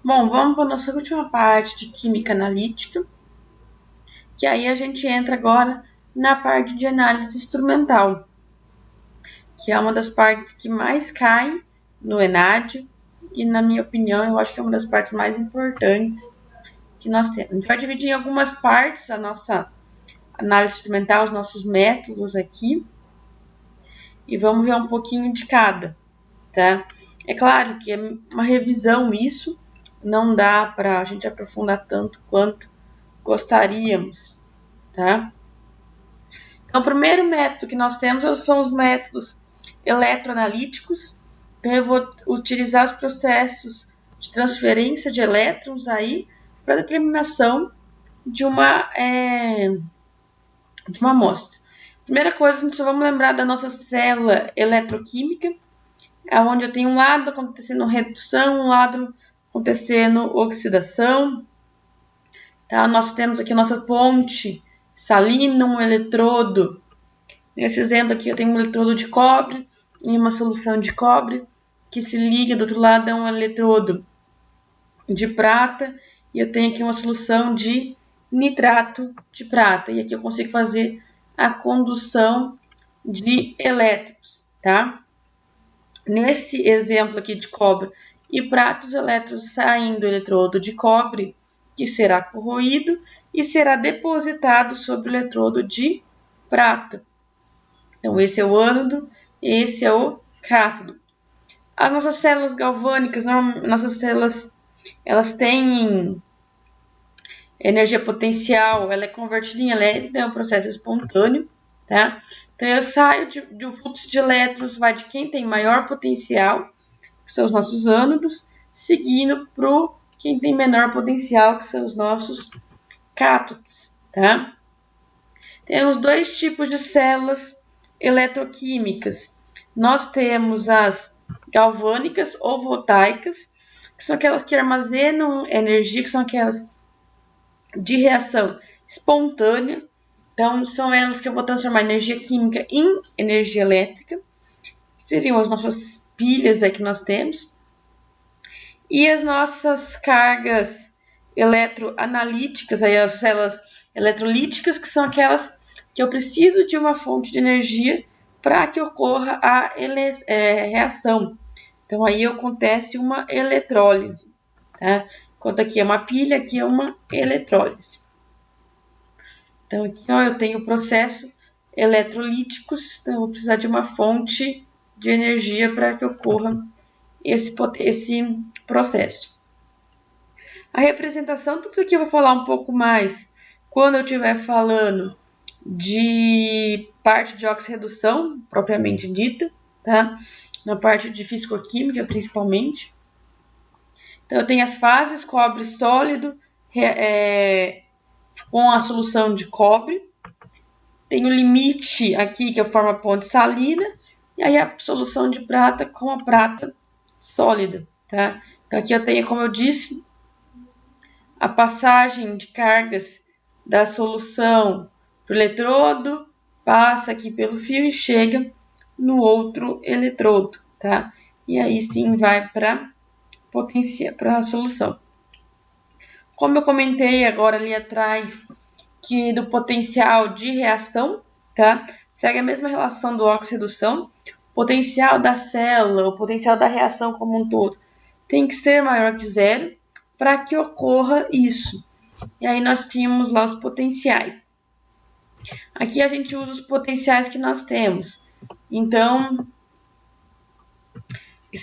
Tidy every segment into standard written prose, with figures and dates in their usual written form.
Bom, vamos para a nossa última parte de química analítica, que aí a gente entra agora na parte de análise instrumental, que é uma das partes que mais cai no ENAD e, na minha opinião, eu acho que é uma das partes mais importantes que nós temos. A gente vai dividir em algumas partes a nossa análise instrumental, os nossos métodos aqui, e vamos ver um pouquinho de cada, tá? É claro que é uma revisão isso, não dá para a gente aprofundar tanto quanto gostaríamos, tá? Então, o primeiro método que nós temos são os métodos eletroanalíticos. Então, eu vou utilizar os processos de transferência de elétrons aí para determinação de uma amostra. Primeira coisa, nós vamos lembrar da nossa célula eletroquímica, onde eu tenho um lado acontecendo redução, um lado acontecendo oxidação. Tá? Nós temos aqui a nossa ponte salina, um eletrodo. Nesse exemplo aqui eu tenho um eletrodo de cobre e uma solução de cobre que se liga, do outro lado é um eletrodo de prata e eu tenho aqui uma solução de nitrato de prata. E aqui eu consigo fazer a condução de elétrons, tá? Nesse exemplo aqui de cobre e prata, os elétrons saem do eletrodo de cobre, que será corroído e será depositado sobre o eletrodo de prata. Então, esse é o ânodo, esse é o cátodo. As nossas células galvânicas, nossas células, elas têm energia potencial, ela é convertida em elétrica, é um processo espontâneo, tá? Então, eu saio do fluxo de elétrons, vai de quem tem maior potencial, que são os nossos ânodos, seguindo para quem tem menor potencial, que são os nossos cátodos, tá? Temos dois tipos de células eletroquímicas. Nós temos as galvânicas ou voltaicas, que são aquelas que armazenam energia, que são aquelas de reação espontânea. Então, são elas que eu vou transformar energia química em energia elétrica, que seriam as nossas pilhas que nós temos. E as nossas cargas eletroanalíticas, aí as células eletrolíticas, que são aquelas que eu preciso de uma fonte de energia para que ocorra a reação. Então, aí acontece uma eletrólise. Tá? Enquanto aqui é uma pilha, aqui é uma eletrólise. Então, aqui eu tenho o processo eletrolíticos, então eu vou precisar de uma fonte de energia para que ocorra esse processo. A representação, tudo isso aqui eu vou falar um pouco mais quando eu estiver falando de parte de oxirredução, propriamente dita, tá? Na parte de fisicoquímica, principalmente. Então, eu tenho as fases, cobre sólido, com a solução de cobre. Tem o limite aqui, que é a forma ponte salina, e aí a solução de prata com a prata sólida, tá? Então, aqui eu tenho, como eu disse, a passagem de cargas da solução para o eletrodo, passa aqui pelo fio e chega no outro eletrodo, tá? E aí sim vai para a solução. Como eu comentei agora ali atrás, que do potencial de reação, tá? Segue a mesma relação do oxirredução. O potencial da célula, o potencial da reação como um todo, tem que ser maior que zero para que ocorra isso. E aí nós tínhamos lá os potenciais. Aqui a gente usa os potenciais que nós temos. Então,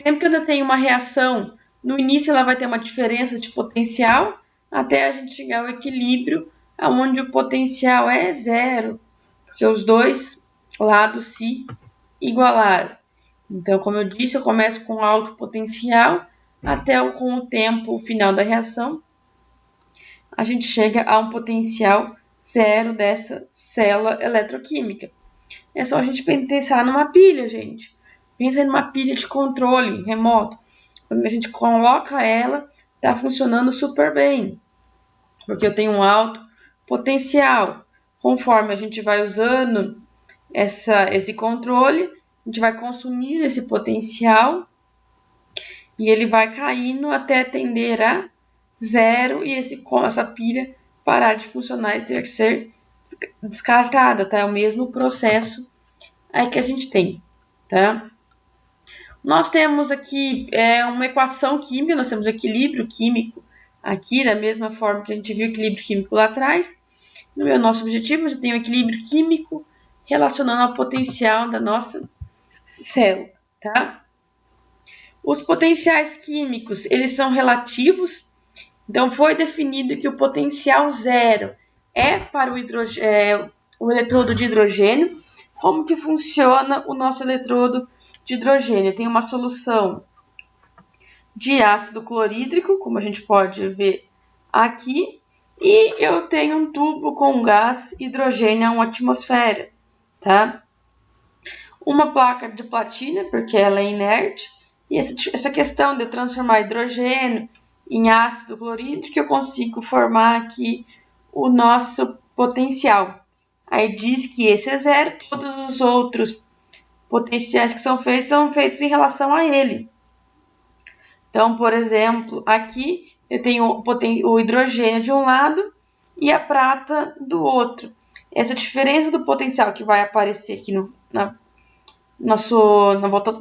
sempre que eu tenho uma reação, no início ela vai ter uma diferença de potencial, até a gente chegar ao equilíbrio, onde o potencial é zero, porque os dois lados se igualaram. Então, como eu disse, eu começo com alto potencial, até com o tempo final da reação, a gente chega a um potencial zero dessa célula eletroquímica. É só a gente pensar numa pilha, gente. Pensa numa pilha de controle remoto. Quando a gente coloca ela, está funcionando super bem, porque eu tenho um alto potencial. Conforme a gente vai usando esse controle, a gente vai consumindo esse potencial e ele vai caindo até tender a zero e essa pilha parar de funcionar e ter que ser descartada, tá? É o mesmo processo aí que a gente tem, tá? Nós temos aqui uma equação química, nós temos o equilíbrio químico aqui, da mesma forma que a gente viu o equilíbrio químico lá atrás. No meu nosso objetivo, você tem o equilíbrio químico relacionando ao potencial da nossa célula, tá? Os potenciais químicos, eles são relativos, então foi definido que o potencial zero é para o eletrodo de hidrogênio. Como que funciona o nosso eletrodo de hidrogênio? Tem uma solução de ácido clorídrico, como a gente pode ver aqui, e eu tenho um tubo com gás hidrogênio a 1 atmosfera, tá? Uma placa de platina, porque ela é inerte, e essa questão de eu transformar hidrogênio em ácido clorídrico, eu consigo formar aqui o nosso potencial. Aí diz que esse é zero, todos os outros potenciais que são feitos em relação a ele. Então, por exemplo, aqui eu tenho o hidrogênio de um lado e a prata do outro. Essa diferença do potencial que vai aparecer aqui no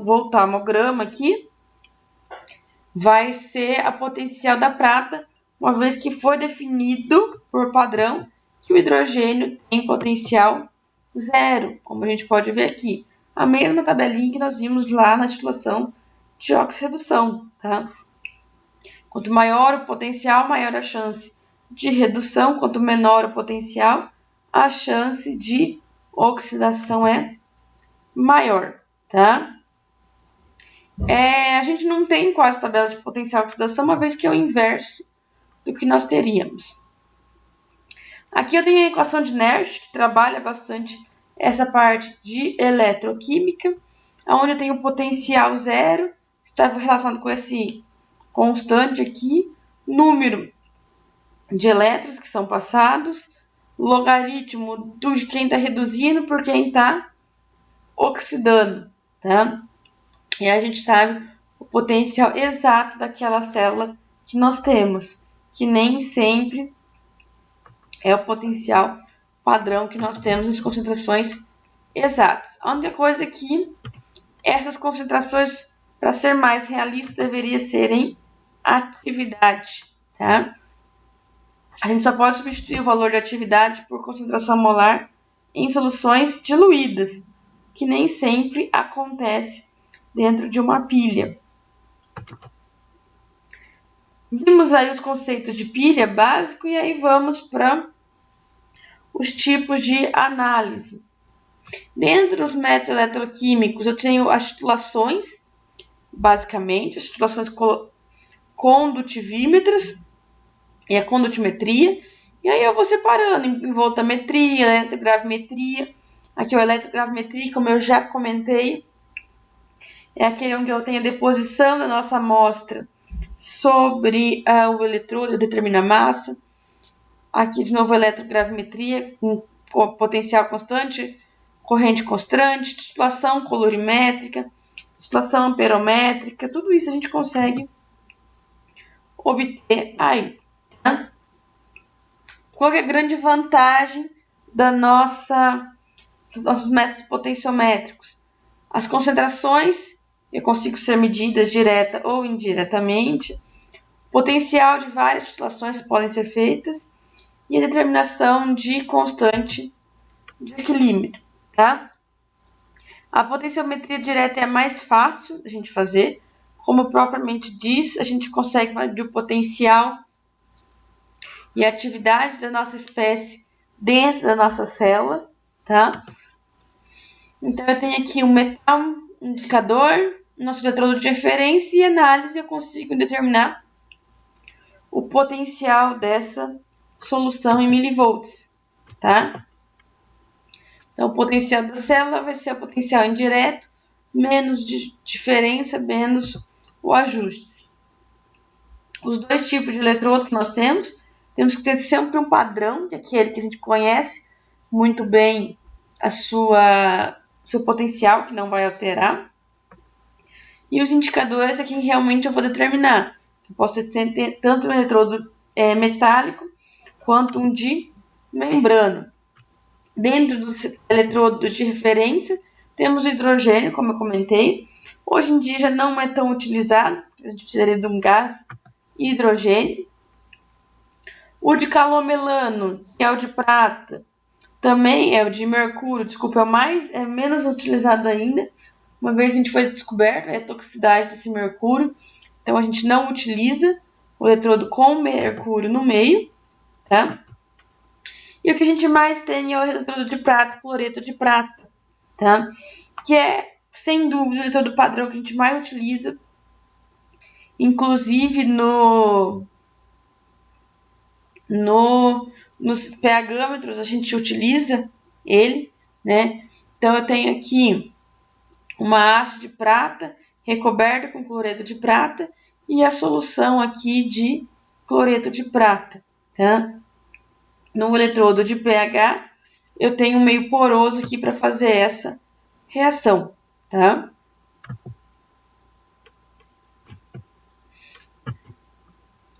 voltamograma aqui vai ser a potencial da prata, uma vez que foi definido por padrão que o hidrogênio tem potencial zero, como a gente pode ver aqui. A mesma tabelinha que nós vimos lá na titulação de oxirredução, tá? Quanto maior o potencial, maior a chance de redução. Quanto menor o potencial, a chance de oxidação é maior, tá? A gente não tem quase tabela de potencial de oxidação, uma vez que é o inverso do que nós teríamos. Aqui eu tenho a equação de Nash, que trabalha bastante essa parte de eletroquímica, onde eu tenho o potencial zero, está relacionado com esse constante aqui, número de elétrons que são passados, logaritmo de quem está reduzindo por quem está oxidando, tá? E a gente sabe o potencial exato daquela célula que nós temos, que nem sempre é o potencial padrão que nós temos nas concentrações exatas. A única coisa é que essas concentrações, para ser mais realista, deveriam ser em atividade, tá? A gente só pode substituir o valor de atividade por concentração molar em soluções diluídas, que nem sempre acontece dentro de uma pilha. Vimos aí os conceitos de pilha básico e aí vamos para os tipos de análise. Dentro dos métodos eletroquímicos, eu tenho as titulações, basicamente, as titulações condutivímetras e a condutimetria. E aí eu vou separando em voltametria, eletrogravimetria. Aqui o eletrogravimetria, como eu já comentei, é aquele onde eu tenho a deposição da nossa amostra sobre o eletrodo, determina a massa. Aqui de novo eletrogravimetria com potencial constante, corrente constante, titulação colorimétrica, titulação amperométrica, tudo isso a gente consegue obter aí, tá? Qual é a grande vantagem dos nossos métodos potenciométricos? As concentrações eu consigo ser medidas direta ou indiretamente, potencial de várias titulações podem ser feitas e a determinação de constante de equilíbrio, tá? A potenciometria direta é a mais fácil a gente fazer, como propriamente diz, a gente consegue medir o potencial e a atividade da nossa espécie dentro da nossa célula, tá? Então eu tenho aqui um metal, um indicador, nosso eletrodo de referência e análise, eu consigo determinar o potencial dessa solução em milivolts, tá? Então, o potencial da célula vai ser o potencial indireto, menos diferença, menos o ajuste. Os dois tipos de eletrodo que nós temos que ter sempre um padrão, que é aquele que a gente conhece muito bem seu potencial, que não vai alterar. E os indicadores é quem realmente eu vou determinar. Eu posso ter tanto um eletrodo metálico quanto um de membrana. Dentro do eletrodo de referência, temos o hidrogênio, como eu comentei. Hoje em dia já não é tão utilizado, a gente precisaria de um gás hidrogênio. O de calomelano, que é o de prata, também é o de mercúrio, desculpa, é menos utilizado ainda. Uma vez que a gente foi descoberto a toxicidade desse mercúrio, então a gente não utiliza o eletrodo com mercúrio no meio, tá? E o que a gente mais tem é o eletrodo de prata, cloreto de prata, tá? Que é, sem dúvida, o eletrodo padrão que a gente mais utiliza, inclusive nos pHmetros a gente utiliza ele, né? Então eu tenho aqui uma haste de prata recoberta com cloreto de prata e a solução aqui de cloreto de prata, tá? No eletrodo de pH eu tenho um meio poroso aqui para fazer essa reação, tá?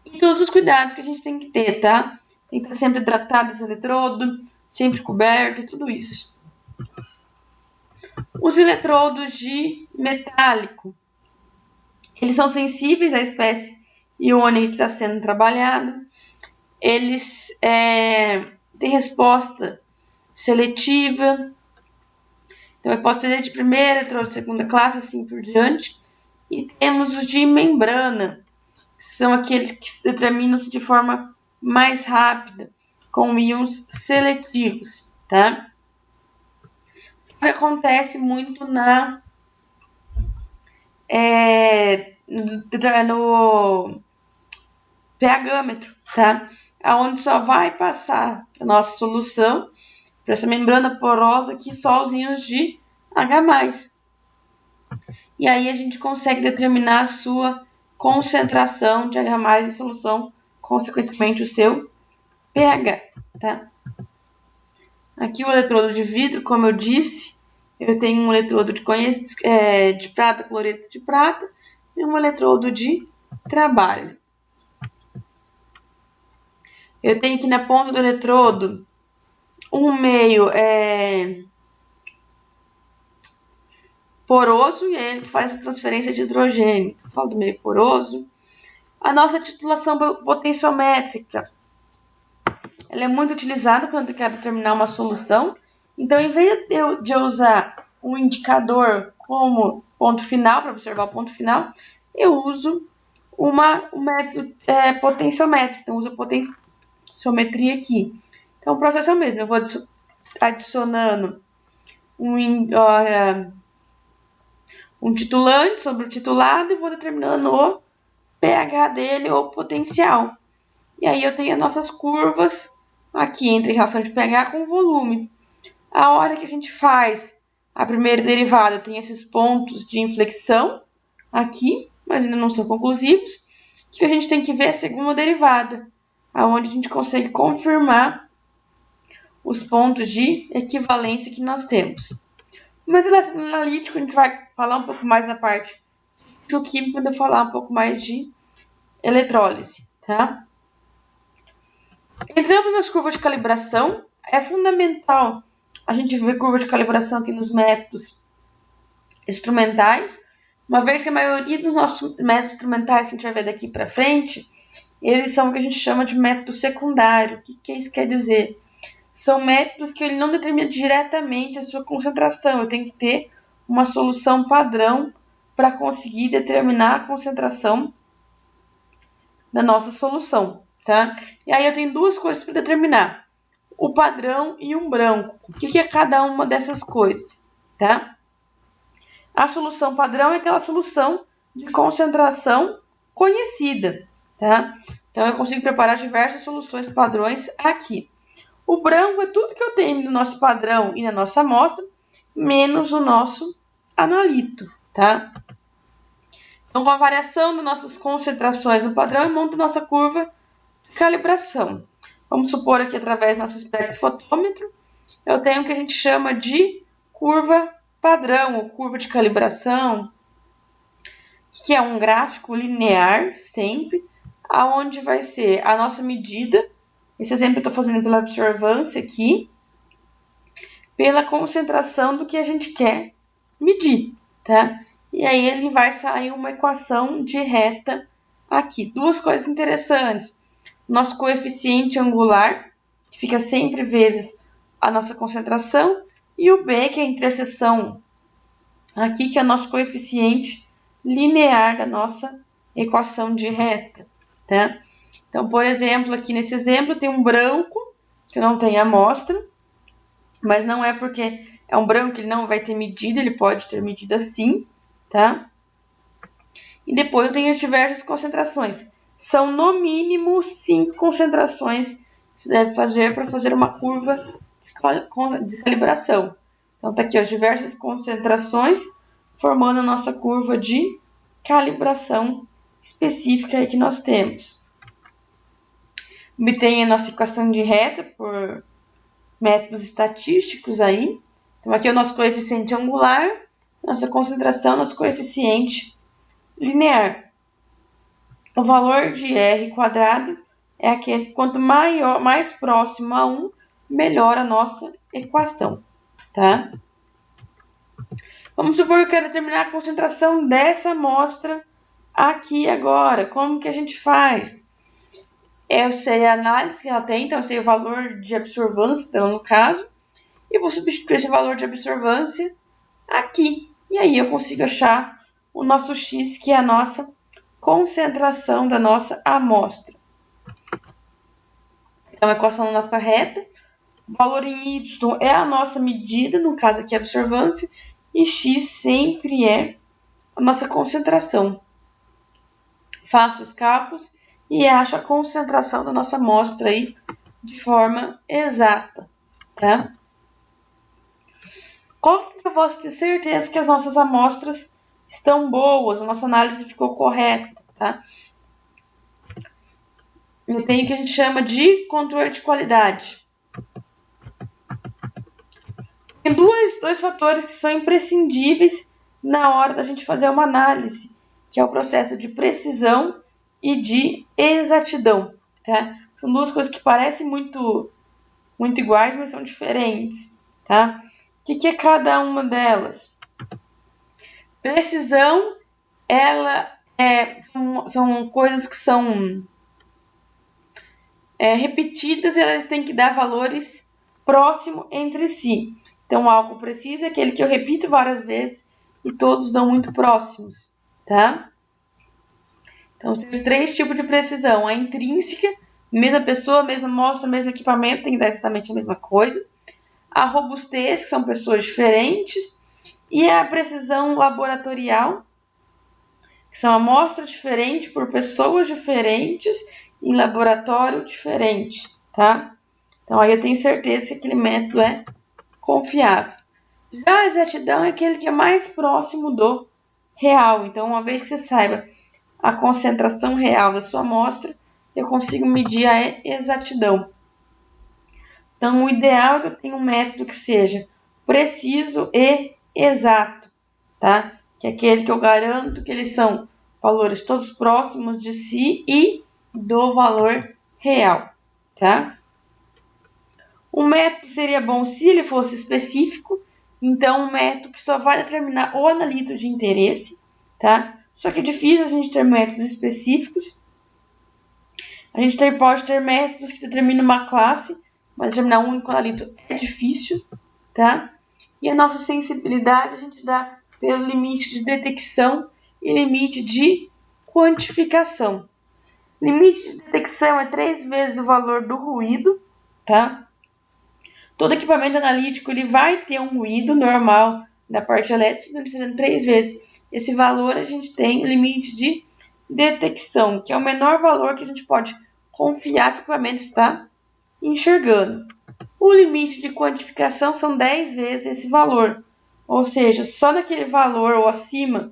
E todos os cuidados que a gente tem que ter, tá? Tem que estar sempre hidratado esse eletrodo, sempre coberto, tudo isso. Os eletrodos de metálico, eles são sensíveis à espécie iônica que está sendo trabalhada. Eles têm resposta seletiva. Então, eu posso ter de primeira, eletrodo de segunda classe, assim por diante. E temos os de membrana, que são aqueles que determinam-se de forma mais rápida, com íons seletivos, tá? O que acontece muito no pHmetro, tá? Aonde só vai passar a nossa solução para essa membrana porosa aqui só os íons de H+. E aí a gente consegue determinar a sua concentração de H+ em solução, consequentemente o seu pH, tá? Aqui o eletrodo de vidro, como eu disse, eu tenho um eletrodo de prata, cloreto de prata, e um eletrodo de trabalho. Eu tenho aqui na ponta do eletrodo um meio poroso, e é ele que faz a transferência de hidrogênio. Eu falo do meio poroso. A nossa titulação potenciométrica, ela é muito utilizada quando eu quero determinar uma solução. Então, em vez de eu usar um indicador como ponto final, para observar o ponto final, eu uso um método potenciométrico. Então, eu uso a potenciometria aqui. Então, o processo é o mesmo. Eu vou adicionando um titulante sobre o titulado e vou determinando o pH dele ou potencial. E aí eu tenho as nossas curvas aqui entre relação de pH com volume. A hora que a gente faz a primeira derivada, tem esses pontos de inflexão aqui, mas ainda não são conclusivos. O que a gente tem que ver é a segunda derivada, aonde a gente consegue confirmar os pontos de equivalência que nós temos. Mas eletroanalítico a gente vai falar um pouco mais na parte do químico, quando eu falar um pouco mais de eletrólise, tá? Entramos nas curvas de calibração. É fundamental a gente ver curva de calibração aqui nos métodos instrumentais, uma vez que a maioria dos nossos métodos instrumentais que a gente vai ver daqui para frente, eles são o que a gente chama de método secundário. O que isso quer dizer? São métodos que ele não determina diretamente a sua concentração. Eu tenho que ter uma solução padrão para conseguir determinar a concentração da nossa solução, tá? E aí eu tenho duas coisas para determinar: o padrão e um branco. O que é cada uma dessas coisas, tá? A solução padrão é aquela solução de concentração conhecida, tá? Então eu consigo preparar diversas soluções padrões aqui. O branco é tudo que eu tenho no nosso padrão e na nossa amostra, menos o nosso analito, tá? Então, com a variação das nossas concentrações no padrão, eu monto nossa curva de calibração. Vamos supor aqui, através do nosso espectrofotômetro, eu tenho o que a gente chama de curva padrão, ou curva de calibração, que é um gráfico linear, sempre, aonde vai ser a nossa medida. Esse exemplo eu estou fazendo pela absorvância aqui, pela concentração do que a gente quer medir, tá? E aí ele vai sair uma equação de reta aqui. Duas coisas interessantes. Nosso coeficiente angular, que fica sempre vezes a nossa concentração, e o B, que é a interseção aqui, que é o nosso coeficiente linear da nossa equação de reta, tá? Então, por exemplo, aqui nesse exemplo tem um branco, que não tem amostra, mas não é porque é um branco que ele não vai ter medida, ele pode ter medida sim, tá? E depois eu tenho as diversas concentrações. São no mínimo 5 concentrações que se deve fazer para fazer uma curva de calibração. Então, tá aqui as diversas concentrações formando a nossa curva de calibração específica aí que nós temos. Obtém a nossa equação de reta por métodos estatísticos aí. Então, aqui é o nosso coeficiente angular, nossa concentração, nosso coeficiente linear. O valor de R quadrado é aquele que quanto maior, mais próximo a 1, melhor a nossa equação, tá? Vamos supor que eu quero determinar a concentração dessa amostra aqui agora. Como que a gente faz? Eu sei a análise que ela tem, então eu sei o valor de absorvância dela no caso, e vou substituir esse valor de absorvância aqui. E aí eu consigo achar o nosso X, que é a nossa concentração da nossa amostra. Então, a equação da nossa reta, o valor em Y é a nossa medida, no caso aqui a absorvância, e X sempre é a nossa concentração. Faço os cálculos e acho a concentração da nossa amostra aí de forma exata, tá? Como que eu posso ter certeza que as nossas amostras estão boas, a nossa análise ficou correta, tá? Eu tenho o que a gente chama de controle de qualidade. Tem dois fatores que são imprescindíveis na hora da gente fazer uma análise, que é o processo de precisão e de exatidão, tá? São duas coisas que parecem muito iguais, mas são diferentes, tá? O que é cada uma delas? Precisão, são coisas que são repetidas e elas têm que dar valores próximos entre si. Então, algo preciso é aquele que eu repito várias vezes e todos dão muito próximos, tá? Então, tem os 3 tipos de precisão. A intrínseca, mesma pessoa, mesma amostra, mesmo equipamento, tem que dar exatamente a mesma coisa. A robustez, que são pessoas diferentes. E a precisão laboratorial, que são amostras diferentes por pessoas diferentes em laboratório diferente, tá? Então, aí eu tenho certeza que aquele método é confiável. Já a exatidão é aquele que é mais próximo do real. Então, uma vez que você saiba a concentração real da sua amostra, eu consigo medir a exatidão. Então, o ideal é que eu tenha um método que seja preciso e exato, tá? Que é aquele que eu garanto que eles são valores todos próximos de si e do valor real, tá? Um método seria bom se ele fosse específico, então um método que só vai determinar o analito de interesse, tá? Só que é difícil a gente ter métodos específicos. A gente pode ter métodos que determinam uma classe, mas determinar um único analito é difícil, tá? E a nossa sensibilidade a gente dá pelo limite de detecção e limite de quantificação. Limite de detecção é 3 vezes o valor do ruído, tá? Todo equipamento analítico ele vai ter um ruído normal da parte elétrica, ele fazendo 3 vezes esse valor, a gente tem limite de detecção, que é o menor valor que a gente pode confiar que o equipamento está enxergando. O limite de quantificação são 10 vezes esse valor, ou seja, só naquele valor ou acima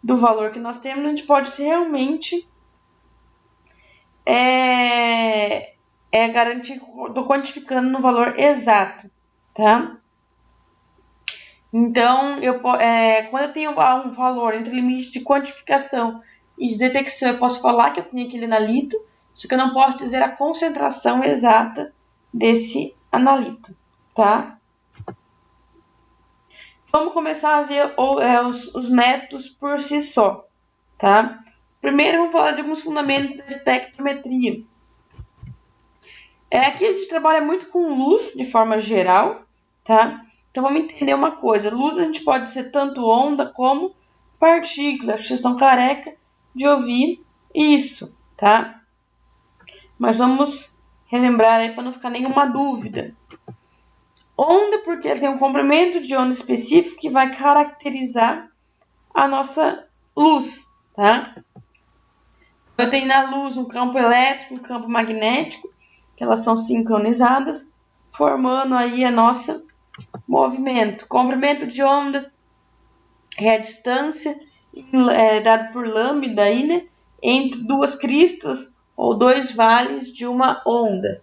do valor que nós temos, a gente pode realmente garantir, estou quantificando no valor exato, tá? Então, quando eu tenho um valor entre o limite de quantificação e de detecção eu posso falar que eu tenho aquele analito, só que eu não posso dizer a concentração exata desse analito, tá? Vamos começar a ver os métodos por si só, tá? Primeiro, vamos falar de alguns fundamentos da espectrometria. Aqui a gente trabalha muito com luz, de forma geral, tá? Então, vamos entender uma coisa. Luz a gente pode ser tanto onda como partícula. Vocês estão careca de ouvir isso, tá? Mas vamos relembrar aí para não ficar nenhuma dúvida. Onda porque ela tem um comprimento de onda específico que vai caracterizar a nossa luz, tá? Eu tenho na luz um campo elétrico, um campo magnético, que elas são sincronizadas, formando aí a nossa movimento. Comprimento de onda é a distância dada por lambda aí, né, entre duas cristas ou dois vales de uma onda.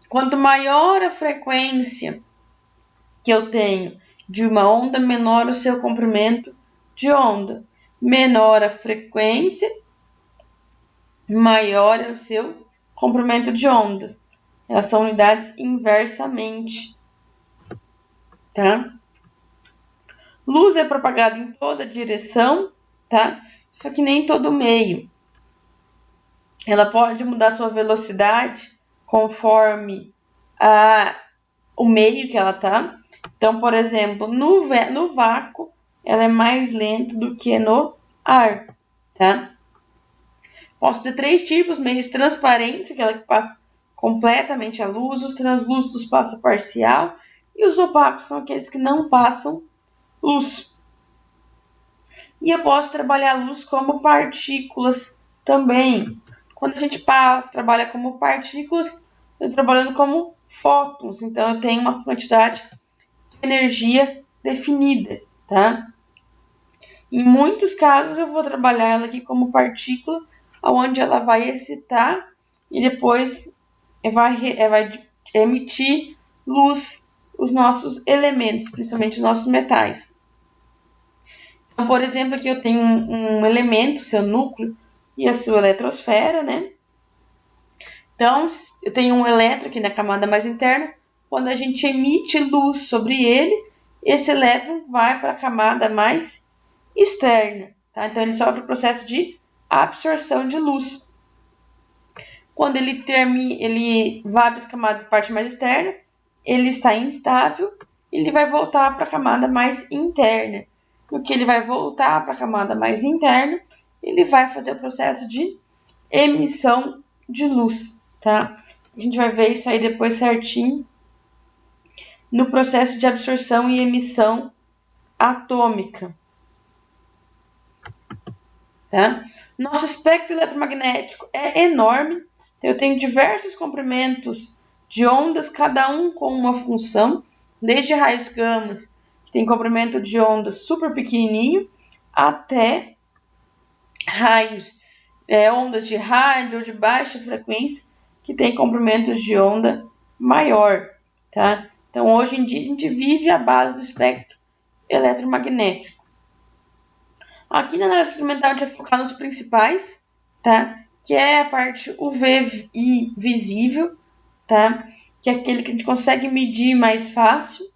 Quanto maior a frequência que eu tenho de uma onda, menor o seu comprimento de onda. Menor a frequência, maior é o seu comprimento de ondas. Elas são unidades inversamente, tá? Luz é propagada em toda direção, tá? Só que nem todo meio. Ela pode mudar sua velocidade conforme o meio que ela tá. Então, por exemplo, no vácuo, ela é mais lenta do que no ar, tá? Posso ter 3 tipos: meios transparentes, aquela que passa completamente a luz, os translúcidos passa parcial, e os opacos são aqueles que não passam luz. E eu posso trabalhar a luz como partículas também. Quando a gente trabalha como partículas, eu estou trabalhando como fótons, então eu tenho uma quantidade de energia definida, tá? Em muitos casos eu vou trabalhar ela aqui como partícula, onde ela vai excitar e depois vai emitir luz, os nossos elementos, principalmente os nossos metais. Então, por exemplo, aqui eu tenho um elemento, seu núcleo e a sua eletrosfera, né? Então, eu tenho um elétron aqui na camada mais interna. Quando a gente emite luz sobre ele, esse elétron vai para a camada mais externa, tá? Então, ele sofre o processo de absorção de luz. Quando ele vai para as camadas de parte mais externa, ele está instável, ele vai voltar para a camada mais interna. No que ele vai voltar para a camada mais interna, ele vai fazer o processo de emissão de luz, tá? A gente vai ver isso aí depois certinho no processo de absorção e emissão atômica, tá? Nosso espectro eletromagnético é enorme. Eu tenho diversos comprimentos de ondas, cada um com uma função, desde raios gamas, que tem comprimento de onda super pequenininho, até ondas de rádio ou de baixa frequência, que tem comprimentos de onda maior, tá? Então, hoje em dia, a gente vive à base do espectro eletromagnético. Aqui na análise instrumental, a gente vai focar nos principais, tá? Que é a parte UVI visível, tá? Que é aquele que a gente consegue medir mais fácil.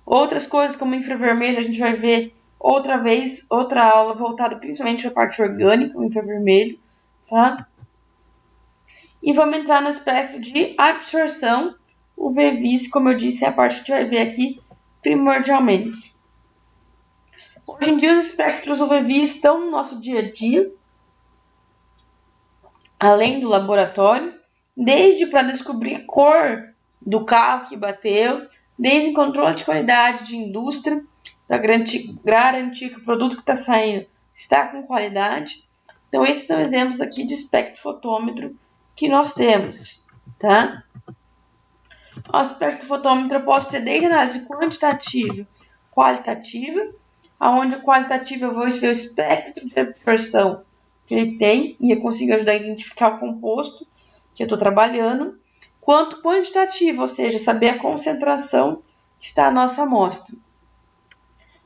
Outras coisas, como infravermelho, a gente vai ver outra aula voltada principalmente para a parte orgânica, o infravermelho, tá? E vamos entrar no espectro de absorção. O UV-Vis, como eu disse, é a parte que a gente vai ver aqui primordialmente. Hoje em dia, os espectros UV-Vis estão no nosso dia a dia, além do laboratório, desde para descobrir cor do carro que bateu, desde controle de qualidade de indústria, para garantir que o produto que está saindo está com qualidade. Então, esses são exemplos aqui de espectrofotômetro que nós temos, tá? O espectrofotômetro eu posso ter desde análise quantitativa, qualitativa, onde o qualitativo eu vou ver o espectro de absorção que ele tem e eu consigo ajudar a identificar o composto que eu estou trabalhando, quanto quantitativo, ou seja, saber a concentração que está a nossa amostra.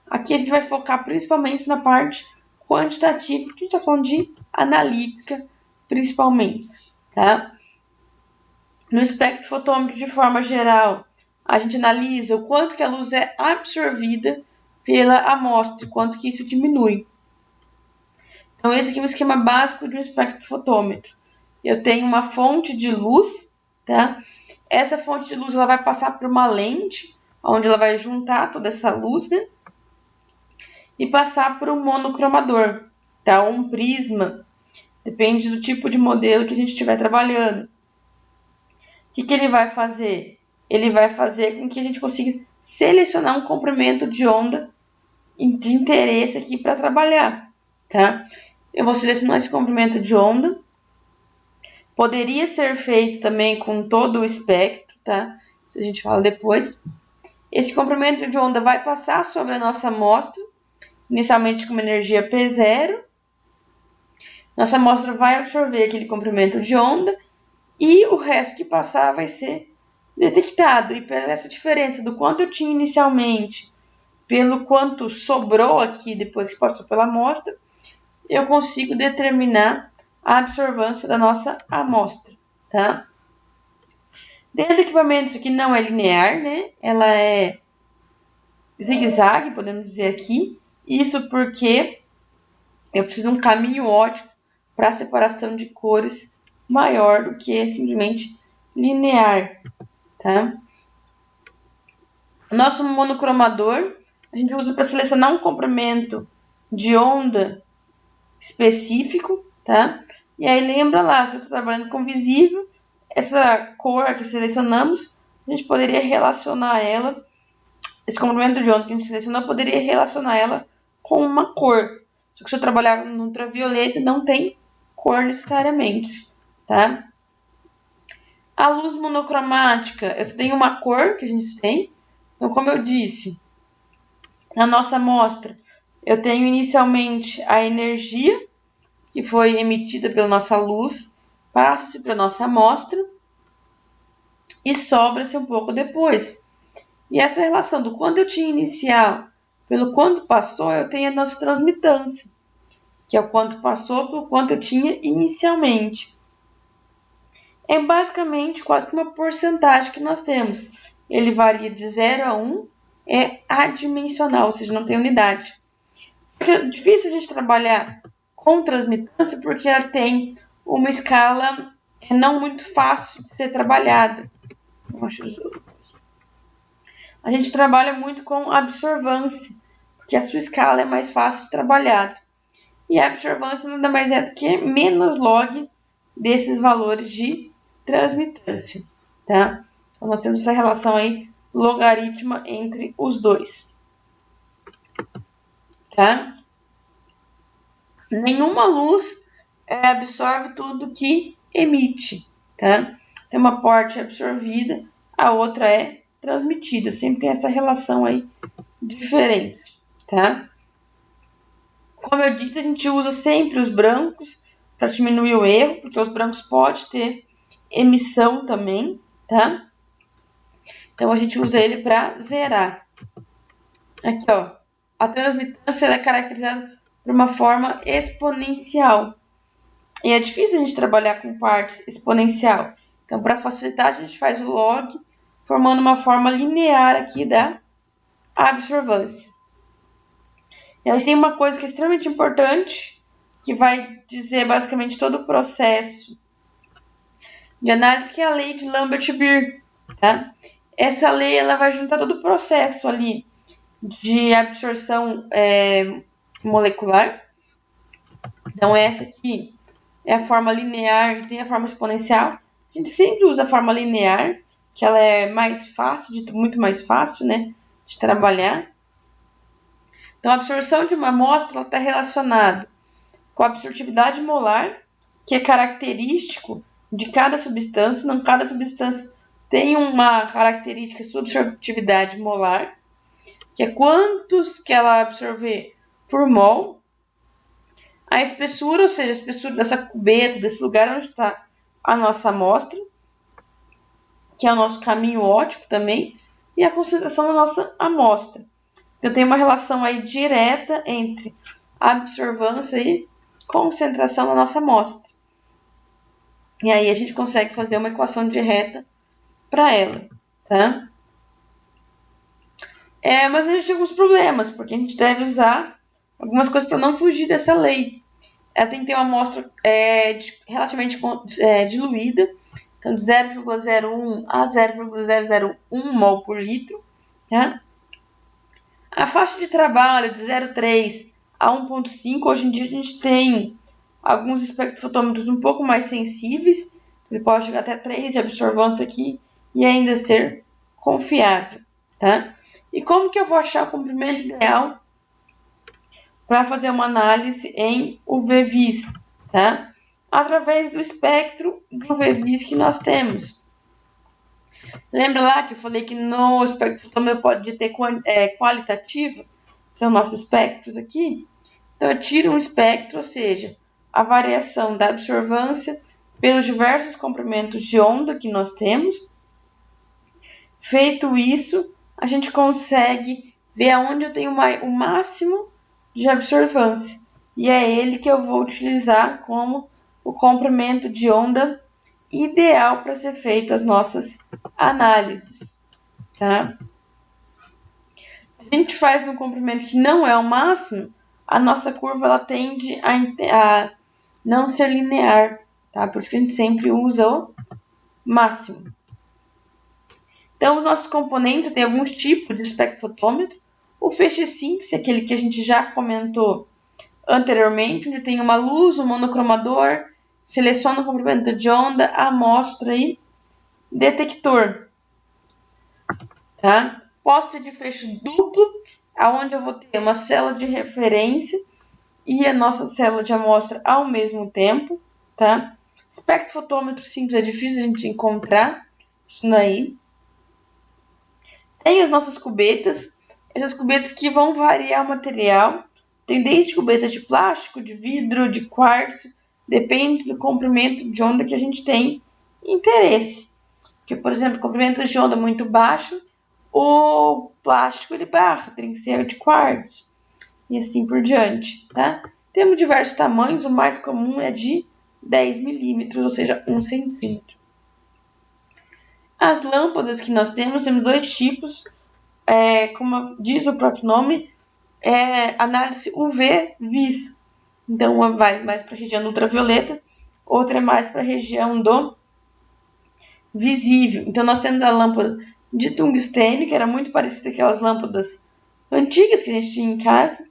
Aqui a gente vai focar principalmente na parte quantitativa, porque a gente está falando de analítica principalmente, tá? No espectro fotômetro, de forma geral, a gente analisa o quanto que a luz é absorvida pela amostra, e quanto que isso diminui. Então, esse aqui é um esquema básico de um espectrofotômetro. Eu tenho uma fonte de luz, tá? Essa fonte de luz ela vai passar por uma lente, onde ela vai juntar toda essa luz, né? E passar por um monocromador, tá? Ou um prisma, depende do tipo de modelo que a gente estiver trabalhando. O que ele vai fazer? Ele vai fazer com que a gente consiga selecionar um comprimento de onda de interesse aqui para trabalhar, tá? Eu vou selecionar esse comprimento de onda. Poderia ser feito também com todo o espectro, tá? Isso a gente fala depois. Esse comprimento de onda vai passar sobre a nossa amostra, inicialmente com uma energia P0. Nossa amostra vai absorver aquele comprimento de onda e o resto que passar vai ser detectado. E pela essa diferença do quanto eu tinha inicialmente, pelo quanto sobrou aqui depois que passou pela amostra, eu consigo determinar a absorvância da nossa amostra, tá? Dentro do equipamento, isso aqui não é linear, né? Ela é zigue-zague, podemos dizer aqui. Isso porque eu preciso de um caminho óptico para a separação de cores maior do que simplesmente linear, tá? O nosso monocromador a gente usa para selecionar um comprimento de onda específico, tá? E aí lembra lá, se eu estou trabalhando com visível, essa cor que selecionamos, a gente poderia relacionar ela, esse comprimento de onda que a gente selecionou, poderia relacionar ela com uma cor. Só que se eu trabalhar no ultravioleta, não tem cor necessariamente, tá? A luz monocromática, eu tenho uma cor que a gente tem. Então, como eu disse, na nossa amostra, eu tenho inicialmente a energia que foi emitida pela nossa luz, passa-se para a nossa amostra e sobra-se um pouco depois. E essa relação do quanto eu tinha inicial pelo quanto passou, eu tenho a nossa transmitância, que é o quanto passou pelo quanto eu tinha inicialmente. É basicamente quase que uma porcentagem que nós temos. Ele varia de 0 a 1, é adimensional, ou seja, não tem unidade. É difícil a gente trabalhar com transmitância porque ela tem uma escala não muito fácil de ser trabalhada. A gente trabalha muito com absorvância, porque a sua escala é mais fácil de trabalhar. E a absorvância nada mais é do que menos log desses valores de transmitância, tá? Então, nós temos essa relação aí logarítmica entre os dois, tá? Nenhuma luz absorve tudo que emite, tá? Tem uma parte absorvida, a outra é transmitida. Sempre tem essa relação aí diferente, tá? Como eu disse, a gente usa sempre os brancos para diminuir o erro, porque os brancos podem ter emissão também, tá? Então, a gente usa ele para zerar. Aqui, ó. A transmitância é caracterizada por uma forma exponencial. E é difícil a gente trabalhar com parte exponencial. Então, para facilitar, a gente faz o log, formando uma forma linear aqui da absorvância. E aí tem uma coisa que é extremamente importante, que vai dizer basicamente todo o processo de análise, que é a lei de Lambert-Beer, tá? Essa lei ela vai juntar todo o processo ali de absorção molecular. Então, essa aqui é a forma linear e tem a forma exponencial. A gente sempre usa a forma linear, que ela é mais fácil, muito mais fácil, né, de trabalhar. Então, a absorção de uma amostra está relacionada com a absortividade molar, que é característico de cada substância. Não, cada substância tem uma característica, sua absortividade molar, que é quantos que ela absorver por mol. A espessura, ou seja, a espessura dessa cubeta, desse lugar onde está a nossa amostra, que é o nosso caminho óptico também, e a concentração da nossa amostra. Então, tem uma relação aí direta entre absorvância e concentração na nossa amostra. E aí a gente consegue fazer uma equação direta para ela, tá? Mas a gente tem alguns problemas, porque a gente deve usar algumas coisas para não fugir dessa lei. Ela tem que ter uma amostra relativamente diluída, então de 0,01 a 0,001 mol por litro, tá? A faixa de trabalho de 0,3 a 1,5, hoje em dia a gente tem alguns espectrofotômetros um pouco mais sensíveis, ele pode chegar até 3 de absorvância aqui e ainda ser confiável, tá? E como que eu vou achar o comprimento ideal para fazer uma análise em UV-Vis, tá? Através do espectro de UV-Vis que nós temos. Lembra lá que eu falei que no espectrofotômetro pode ter qualitativo? São nossos espectros aqui. Então, eu tiro um espectro, ou seja, a variação da absorvância pelos diversos comprimentos de onda que nós temos. Feito isso, a gente consegue ver aonde eu tenho o máximo de absorvância. E é ele que eu vou utilizar como o comprimento de onda ideal para ser feito as nossas análises, tá? Se a gente faz no comprimento que não é o máximo, a nossa curva ela tende a não ser linear, tá? Por isso que a gente sempre usa o máximo. Então, os nossos componentes têm alguns tipos de espectrofotômetro. O feixe simples, aquele que a gente já comentou anteriormente, onde tem uma luz, um monocromador, seleciona o comprimento de onda, amostra e detector. Tá? Poste de fecho duplo, aonde eu vou ter uma célula de referência e a nossa célula de amostra ao mesmo tempo. Tá? Espectrofotômetro simples é difícil a gente encontrar isso daí. Tem as nossas cubetas, essas cubetas que vão variar o material. Tem desde cubeta de plástico, de vidro, de quartzo, depende do comprimento de onda que a gente tem interesse. Porque, por exemplo, comprimento de onda muito baixo, o plástico ele barra, tem que ser de quartzo e assim por diante, tá? Temos diversos tamanhos, o mais comum é de 10 milímetros, ou seja, 1 centímetro. As lâmpadas que nós temos dois tipos, como diz o próprio nome, análise UV-Vis. Então, uma vai mais para a região do ultravioleta, outra é mais para a região do visível. Então, nós temos a lâmpada de tungstênio, que era muito parecida com aquelas lâmpadas antigas que a gente tinha em casa,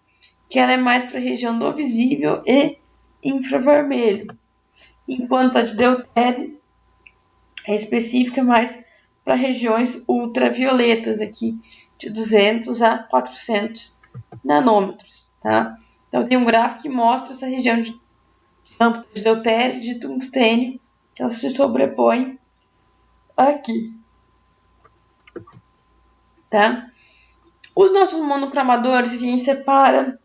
que ela é mais para a região do visível e infravermelho. Enquanto a de deutério é específica mais para regiões ultravioletas, aqui de 200 a 400 nanômetros, tá? Então, tem um gráfico que mostra essa região de lâmpada de deutério e de tungstênio, que elas se sobrepõem aqui, tá? Os nossos monocromadores, que a gente separa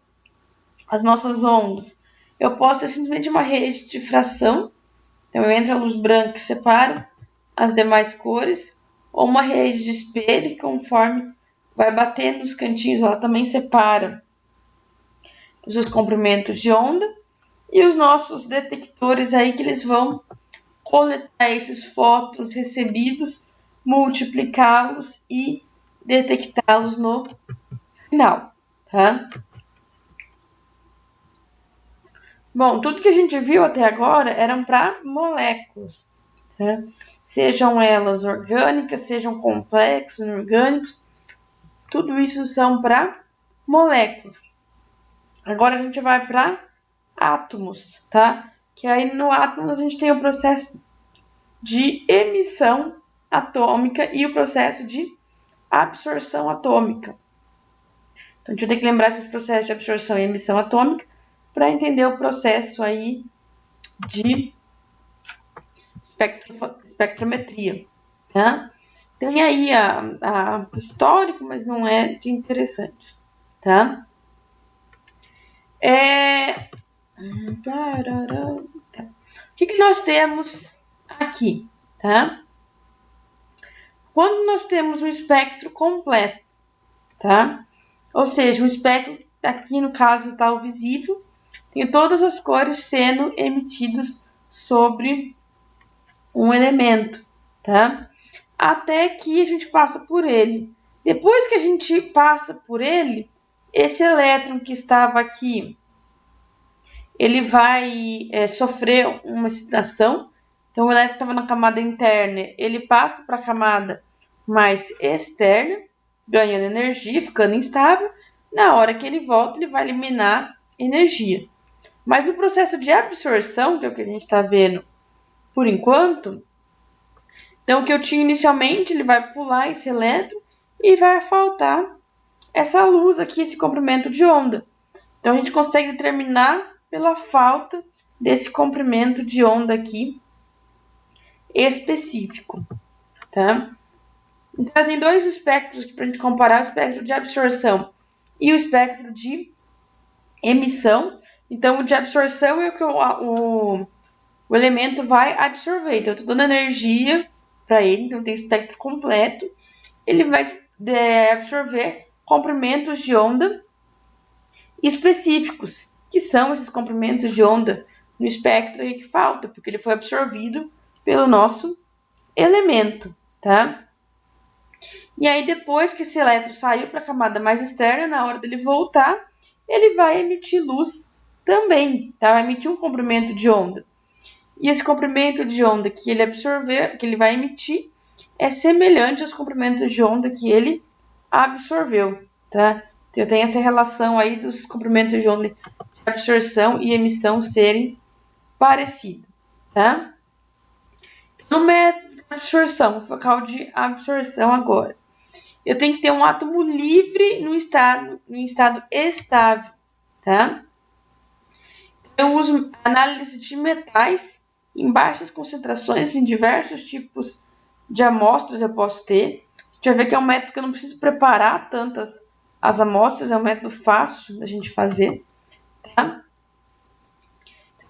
as nossas ondas, eu posso ter simplesmente uma rede de difração, então entra a luz branca que separa as demais cores, ou uma rede de espelho que conforme vai batendo nos cantinhos, ela também separa os seus comprimentos de onda, e os nossos detectores aí que eles vão coletar esses fótons recebidos, multiplicá-los e detectá-los no final, tá? Bom, tudo que a gente viu até agora eram para moléculas, tá? Sejam elas orgânicas, sejam complexos, inorgânicos, tudo isso são para moléculas. Agora a gente vai para átomos, tá? Que aí no átomo a gente tem o processo de emissão atômica e o processo de absorção atômica. Então a gente vai ter que lembrar esses processos de absorção e emissão atômica para entender o processo aí de espectrometria, tá? Tem aí o histórico, mas não é de interessante, tá? O que nós temos aqui, tá? Quando nós temos um espectro completo, tá? Ou seja, o espectro aqui no caso está o visível, tem todas as cores sendo emitidos sobre um elemento, tá? Até que a gente passa por ele. Depois que a gente passa por ele, esse elétron que estava aqui, ele vai sofrer uma excitação. Então, o elétron estava na camada interna, ele passa para a camada mais externa, ganhando energia, ficando instável. Na hora que ele volta, ele vai eliminar energia. Mas no processo de absorção, que é o que a gente está vendo por enquanto, então o que eu tinha inicialmente, ele vai pular esse elétron e vai faltar essa luz aqui, esse comprimento de onda. Então a gente consegue determinar pela falta desse comprimento de onda aqui específico, tá? Então tem dois espectros para a gente comparar, o espectro de absorção e o espectro de emissão. Então o de absorção é o que o elemento vai absorver. Então eu estou dando energia para ele, então tem o espectro completo. Ele vai absorver comprimentos de onda específicos, que são esses comprimentos de onda no espectro aí que falta, porque ele foi absorvido pelo nosso elemento, tá? E aí depois que esse elétron saiu para a camada mais externa, na hora dele voltar, ele vai emitir luz também, tá? Vai emitir um comprimento de onda. E esse comprimento de onda que ele absorver, que ele vai emitir, é semelhante aos comprimentos de onda que ele absorveu, tá? Então, eu tenho essa relação aí dos comprimentos de onda de absorção e emissão serem parecidos, tá? No método de absorção, focal de absorção agora, eu tenho que ter um átomo livre no estado estável, tá? Eu uso análise de metais em baixas concentrações em diversos tipos de amostras eu posso ter. A gente vai ver que é um método que eu não preciso preparar tantas as amostras, é um método fácil da gente fazer, tá?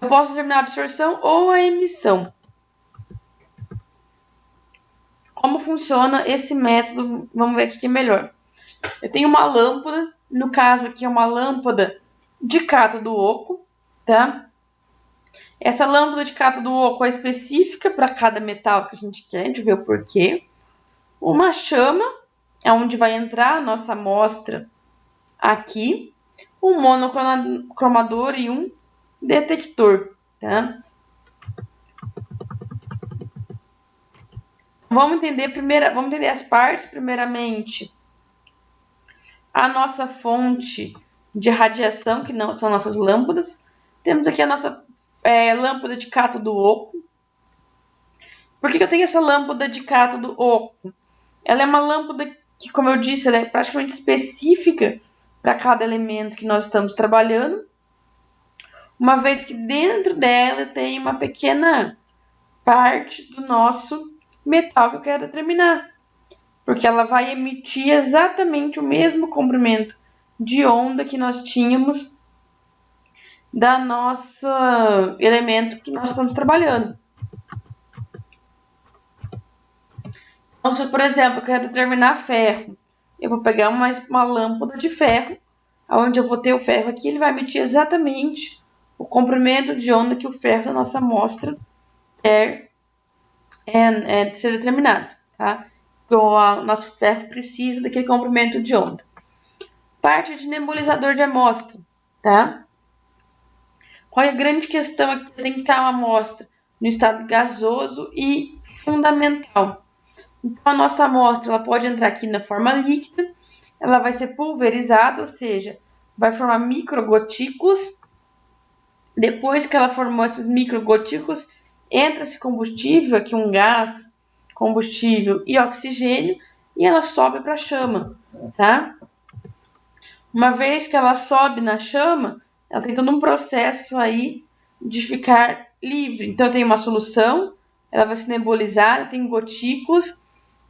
Eu posso determinar a absorção ou a emissão. Como funciona esse método? Vamos ver aqui que é melhor. Eu tenho uma lâmpada, no caso aqui é uma lâmpada de cátodo oco, tá? Essa lâmpada de cátodo oco é específica para cada metal que a gente quer, a gente vê o porquê. Uma chama, é onde vai entrar a nossa amostra aqui, um monocromador e um detector, tá? Vamos entender as partes, primeiramente. A nossa fonte de radiação, que não são nossas lâmpadas. Temos aqui a nossa lâmpada de cátodo oco. Por que eu tenho essa lâmpada de cátodo oco? Ela é uma lâmpada que, como eu disse, ela é praticamente específica para cada elemento que nós estamos trabalhando, uma vez que dentro dela tem uma pequena parte do nosso metal que eu quero determinar, porque ela vai emitir exatamente o mesmo comprimento de onda que nós tínhamos da nossa elemento que nós estamos trabalhando. Então, se, por exemplo, eu quero determinar ferro, eu vou pegar uma lâmpada de ferro, onde eu vou ter o ferro aqui, ele vai emitir exatamente o comprimento de onda que o ferro da nossa amostra quer ser determinado, tá? Então, o nosso ferro precisa daquele comprimento de onda. Parte de nebulizador de amostra, tá? Qual é a grande questão aqui? Tem que estar uma amostra no estado gasoso e fundamental. Então, a nossa amostra ela pode entrar aqui na forma líquida, ela vai ser pulverizada, ou seja, vai formar microgotículas. Depois que ela formou essas microgotículas, entra esse combustível, aqui um gás, combustível e oxigênio, e ela sobe para a chama, tá? Uma vez que ela sobe na chama, ela tem todo um processo aí de ficar livre. Então, tem uma solução, ela vai se nebulizar, tem gotículas,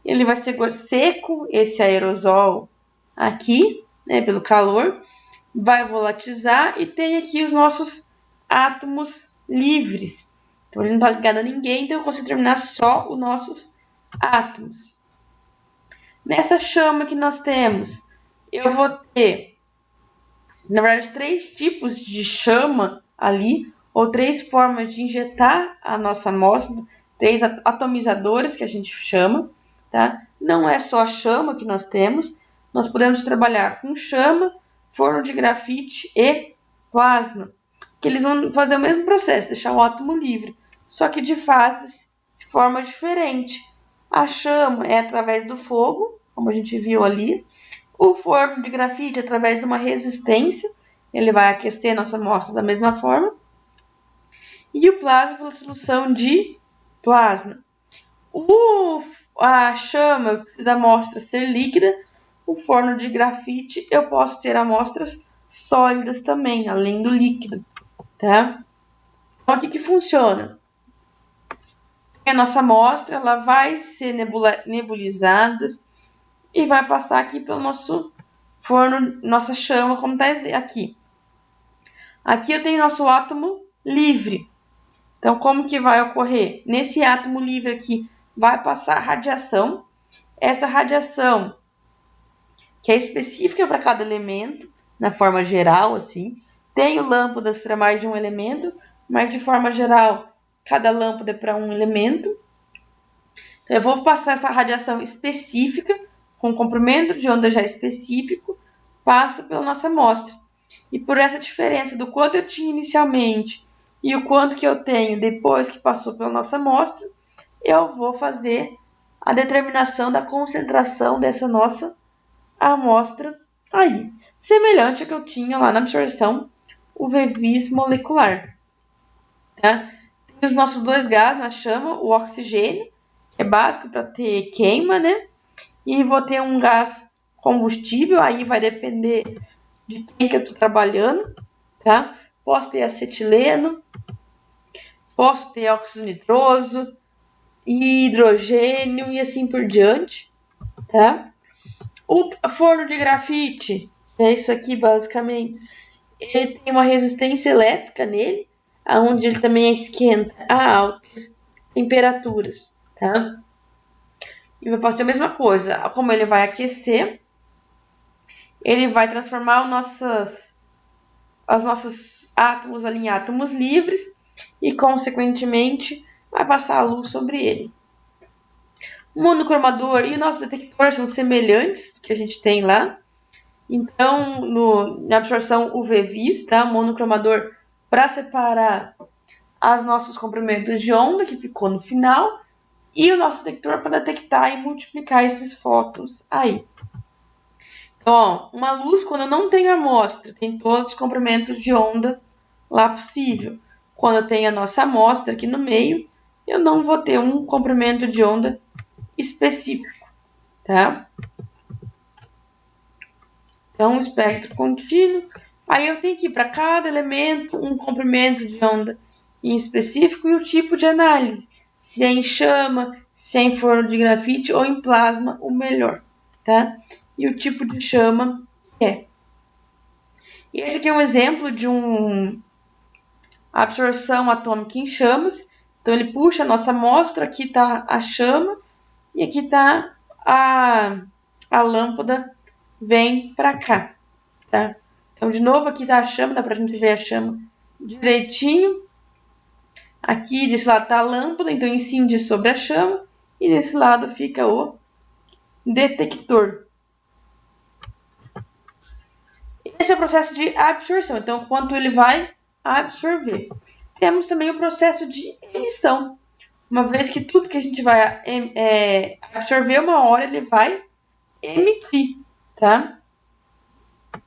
ele vai ser seco, esse aerosol aqui, né, pelo calor, vai volatilizar e tem aqui os nossos átomos livres. Então, ele não está ligado a ninguém, então eu consigo determinar só os nossos átomos. Nessa chama que nós temos, eu vou ter, na verdade, 3 tipos de chama ali, ou 3 formas de injetar a nossa amostra, 3 atomizadores que a gente chama, tá? Não é só a chama que nós temos, nós podemos trabalhar com chama, forno de grafite e plasma, que eles vão fazer o mesmo processo, deixar o átomo livre, só que de fases de forma diferente. A chama é através do fogo, como a gente viu ali. O forno de grafite é através de uma resistência, ele vai aquecer a nossa amostra da mesma forma. E o plasma pela solução de plasma. A chama da amostra ser líquida, o forno de grafite eu posso ter amostras sólidas também, além do líquido, tá? Então, o que funciona? A nossa amostra ela vai ser nebulizada e vai passar aqui pelo nosso forno, nossa chama, como está aqui. Aqui eu tenho nosso átomo livre. Então, como que vai ocorrer? Nesse átomo livre aqui, vai passar radiação. Essa radiação, que é específica para cada elemento, na forma geral, assim. Tenho lâmpadas para mais de um elemento, mas de forma geral, cada lâmpada é para um elemento. Então, eu vou passar essa radiação específica, com comprimento de onda já específico, passa pela nossa amostra. E por essa diferença do quanto eu tinha inicialmente e o quanto que eu tenho depois que passou pela nossa amostra, eu vou fazer a determinação da concentração dessa nossa amostra aí. Semelhante ao que eu tinha lá na absorção UV-Vis molecular. Tá? Tem os nossos 2 gases na chama, o oxigênio, que é básico para ter queima, né? E vou ter um gás combustível, aí vai depender de quem que eu estou trabalhando, tá? Posso ter acetileno, posso ter óxido nitroso, hidrogênio e assim por diante, tá? O forno de grafite, é isso aqui basicamente, ele tem uma resistência elétrica nele, onde ele também esquenta a altas temperaturas, tá? E pode ser a mesma coisa, como ele vai aquecer, ele vai transformar os nossos átomos ali em átomos livres e, consequentemente, vai passar a luz sobre ele. O monocromador e o nosso detector são semelhantes que a gente tem lá. Então, na absorção UV-Vis, tá? O monocromador para separar os nossos comprimentos de onda, que ficou no final, e o nosso detector para detectar e multiplicar esses fótons aí. Então, ó, uma luz, quando eu não tenho amostra, tem todos os comprimentos de onda lá possível. Quando eu tenho a nossa amostra aqui no meio, eu não vou ter um comprimento de onda específico, tá? Então, espectro contínuo. Aí eu tenho que ir para cada elemento um comprimento de onda em específico e o tipo de análise. Se é em chama, se é em forno de grafite ou em plasma, o melhor, tá? E o tipo de chama que é. E esse aqui é um exemplo de uma absorção atômica em chamas. Então, ele puxa a nossa amostra, aqui está a chama e aqui está a lâmpada, vem para cá, tá? Então, de novo, aqui está a chama, dá para a gente ver a chama direitinho. Aqui, desse lado está a lâmpada, então incide sobre a chama e desse lado fica o detector. Esse é o processo de absorção, então quanto ele vai absorver. Temos também o processo de emissão. Uma vez que tudo que a gente vai absorver, uma hora ele vai emitir, tá?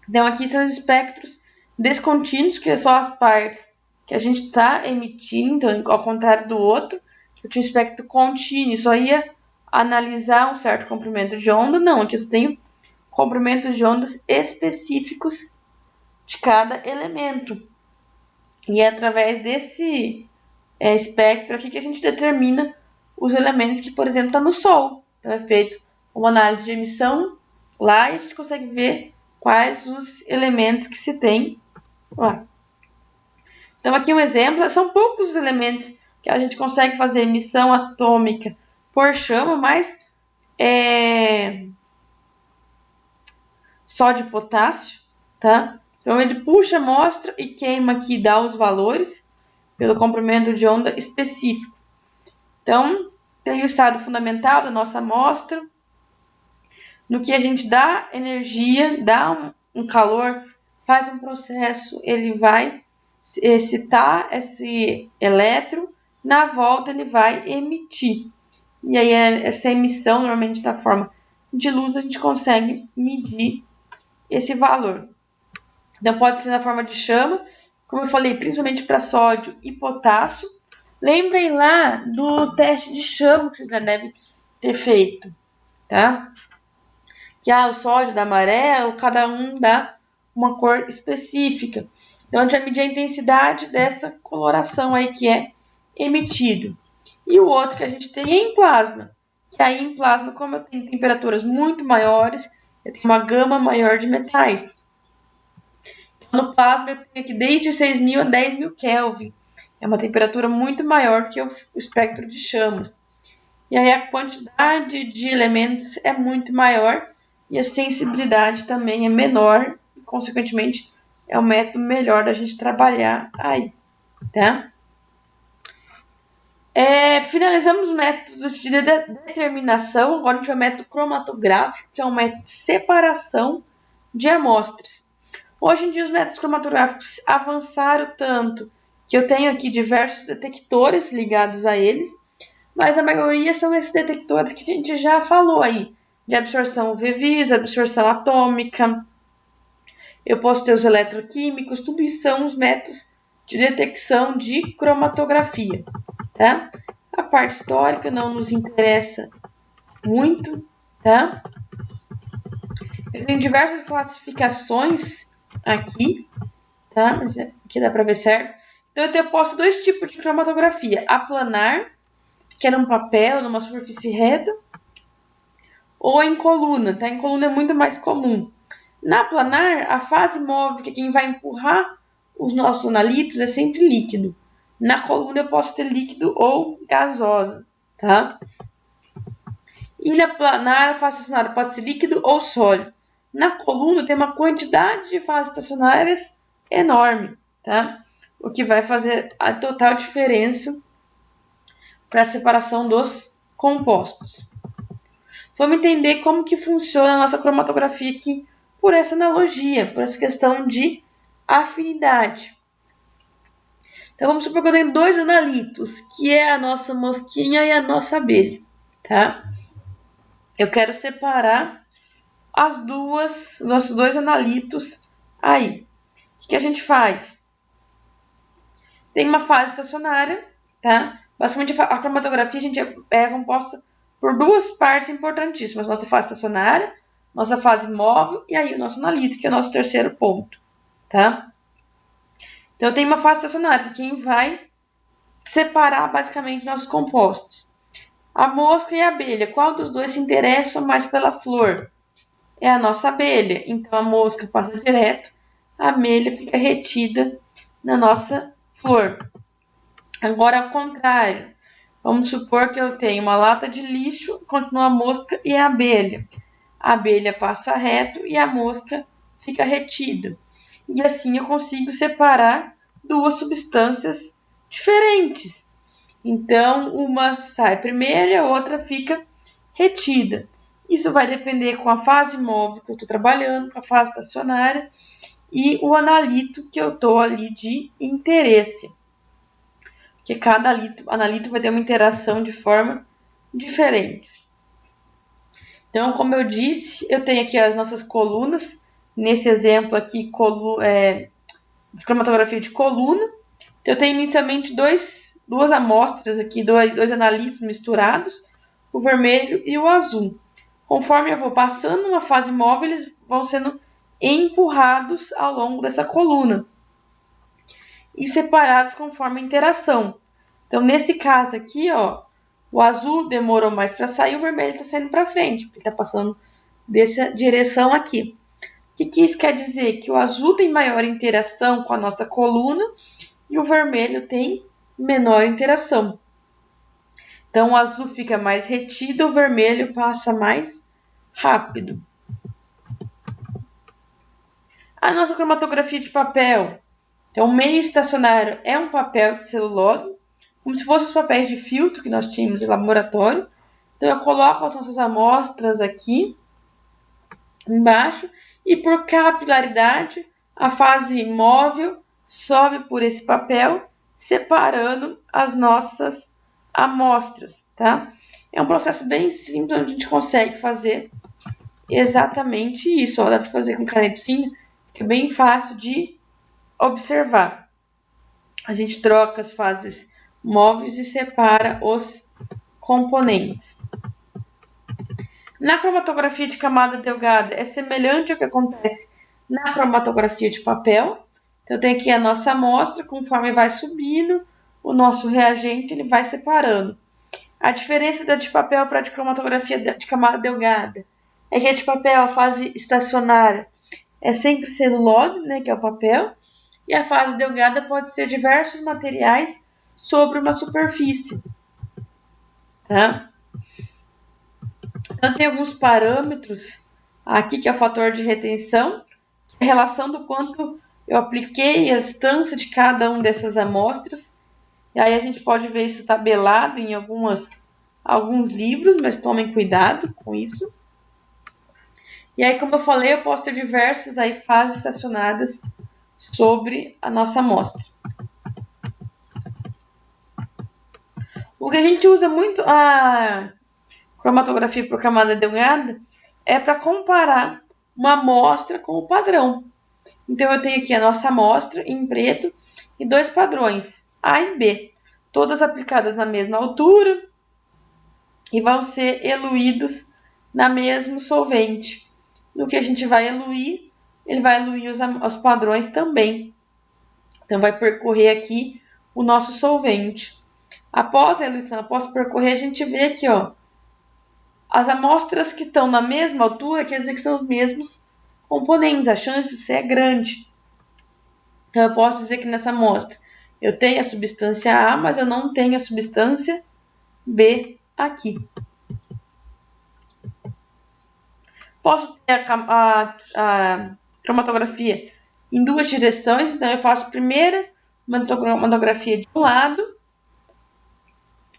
Então aqui são os espectros descontínuos, que são as partes que a gente está emitindo, então, ao contrário do outro, eu tinha um espectro contínuo, só ia analisar um certo comprimento de onda. Não, aqui eu tenho comprimentos de ondas específicos de cada elemento. E é através desse espectro aqui que a gente determina os elementos que, por exemplo, está no Sol. Então é feito uma análise de emissão lá e a gente consegue ver quais os elementos que se tem lá. Então aqui um exemplo, são poucos os elementos que a gente consegue fazer emissão atômica por chama, mas sódio e potássio, tá? Então ele puxa a amostra e queima aqui, dá os valores pelo comprimento de onda específico. Então, tem o estado fundamental da nossa amostra, no que a gente dá energia, dá um calor, faz um processo, ele vai excitar esse elétron, na volta ele vai emitir. E aí essa emissão, normalmente da forma de luz, a gente consegue medir esse valor. Então pode ser na forma de chama, como eu falei, principalmente para sódio e potássio. Lembrem lá do teste de chama que vocês já devem ter feito, tá? Que o sódio dá amarelo, cada um dá uma cor específica. Então a gente vai medir a intensidade dessa coloração aí que é emitido. E o outro que a gente tem é em plasma. Que aí em plasma, como eu tenho temperaturas muito maiores, eu tenho uma gama maior de metais. Então, no plasma eu tenho aqui desde 6.000 a 10.000 Kelvin. É uma temperatura muito maior que o espectro de chamas. E aí a quantidade de elementos é muito maior e a sensibilidade também é menor. E, consequentemente, é um método melhor da gente trabalhar aí, tá? Finalizamos os métodos de determinação. Agora a gente vai ao método cromatográfico, que é um método de separação de amostras. Hoje em dia os métodos cromatográficos avançaram tanto que eu tenho aqui diversos detectores ligados a eles, mas a maioria são esses detectores que a gente já falou aí, de absorção UV-Vis, absorção atômica. Eu posso ter os eletroquímicos, tudo isso são os métodos de detecção de cromatografia, tá? A parte histórica não nos interessa muito, tá? Eu tenho diversas classificações aqui, tá? Mas aqui dá para ver certo. Então eu posso dois tipos de cromatografia: a planar, que é num papel, numa superfície reta, ou em coluna, tá? Em coluna é muito mais comum. Na planar, a fase móvel, que é quem vai empurrar os nossos analitos, é sempre líquido. Na coluna eu posso ter líquido ou gasosa, tá? E na planar, a fase estacionária pode ser líquido ou sólido. Na coluna tem uma quantidade de fases estacionárias enorme, tá? O que vai fazer a total diferença para a separação dos compostos. Vamos entender como que funciona a nossa cromatografia aqui por essa analogia, por essa questão de afinidade. Então vamos supor que eu tenho dois analitos, que é a nossa mosquinha e a nossa abelha, tá? Eu quero separar nossos dois analitos aí. O que a gente faz? Tem uma fase estacionária, tá? Basicamente a cromatografia a gente é composta por duas partes importantíssimas: nossa fase estacionária, nossa fase móvel e aí o nosso analito, que é o nosso terceiro ponto, tá? Então tem uma fase estacionária, quem vai separar basicamente nossos compostos. A mosca e a abelha, qual dos dois se interessa mais pela flor? É a nossa abelha. Então a mosca passa direto, a abelha fica retida na nossa flor. Agora ao contrário, vamos supor que eu tenho uma lata de lixo, continua a mosca e a abelha. A abelha passa reto e a mosca fica retida. E assim eu consigo separar duas substâncias diferentes. Então, uma sai primeiro e a outra fica retida. Isso vai depender com a fase móvel que eu estou trabalhando, com a fase estacionária e o analito que eu estou ali de interesse. Porque cada analito vai ter uma interação de forma diferente. Então, como eu disse, eu tenho aqui as nossas colunas. Nesse exemplo aqui, de cromatografia de coluna. Então, eu tenho inicialmente duas amostras aqui, dois analitos misturados, o vermelho e o azul. Conforme eu vou passando uma fase móvel, eles vão sendo empurrados ao longo dessa coluna e separados conforme a interação. Então, nesse caso aqui, ó, o azul demorou mais para sair, o vermelho está saindo para frente, porque está passando dessa direção aqui. O que isso quer dizer? Que o azul tem maior interação com a nossa coluna e o vermelho tem menor interação. Então, o azul fica mais retido, o vermelho passa mais rápido. A nossa cromatografia de papel. Então, o meio estacionário é um papel de celulose, como se fossem os papéis de filtro que nós tínhamos em laboratório. Então, eu coloco as nossas amostras aqui embaixo e por capilaridade, a fase móvel sobe por esse papel, separando as nossas amostras, tá? É um processo bem simples, onde a gente consegue fazer exatamente isso. Ó, dá para fazer com canetinha, que é bem fácil de observar. A gente troca as fases móveis e separa os componentes. Na cromatografia de camada delgada é semelhante ao que acontece na cromatografia de papel. Então, tem aqui a nossa amostra, conforme vai subindo, o nosso reagente ele vai separando. A diferença da de papel para a de cromatografia de camada delgada é que a de papel, a fase estacionária, é sempre celulose, né, que é o papel, e a fase delgada pode ser diversos materiais sobre uma superfície. Tá? Então, tem alguns parâmetros aqui, que é o fator de retenção, a relação do quanto eu apliquei, a distância de cada uma dessas amostras. E aí a gente pode ver isso tabelado em alguns livros, mas tomem cuidado com isso. E aí, como eu falei, eu posso ter diversas aí fases estacionadas sobre a nossa amostra. O que a gente usa muito a cromatografia por camada delgada é para comparar uma amostra com o padrão. Então, eu tenho aqui a nossa amostra em preto e dois padrões, A e B, todas aplicadas na mesma altura e vão ser eluídos na mesmo solvente. No que a gente vai eluir, ele vai eluir os padrões também. Então, vai percorrer aqui o nosso solvente. Após a eluição, após percorrer, a gente vê aqui, ó, as amostras que estão na mesma altura, quer dizer que são os mesmos componentes, a chance de ser é grande. Então, eu posso dizer que nessa amostra eu tenho a substância A, mas eu não tenho a substância B aqui. Posso ter a cromatografia em duas direções, então eu faço primeiro uma cromatografia de um lado,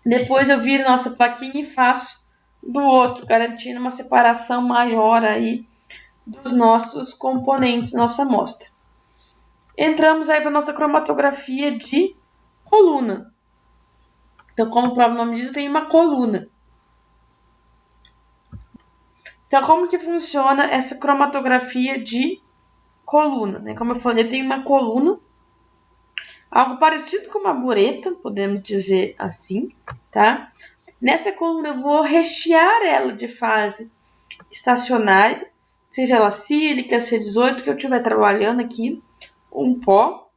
depois eu viro nossa plaquinha e faço do outro, garantindo uma separação maior aí dos nossos componentes, nossa amostra. Entramos aí para nossa cromatografia de coluna. Então, como o próprio nome diz, eu tenho uma coluna. Então, como que funciona essa cromatografia de coluna? Né? Como eu falei, eu tenho uma coluna, algo parecido com uma bureta, podemos dizer assim, tá? Nessa coluna eu vou rechear ela de fase estacionária, seja ela sílica, C18, que eu estiver trabalhando aqui, um pó,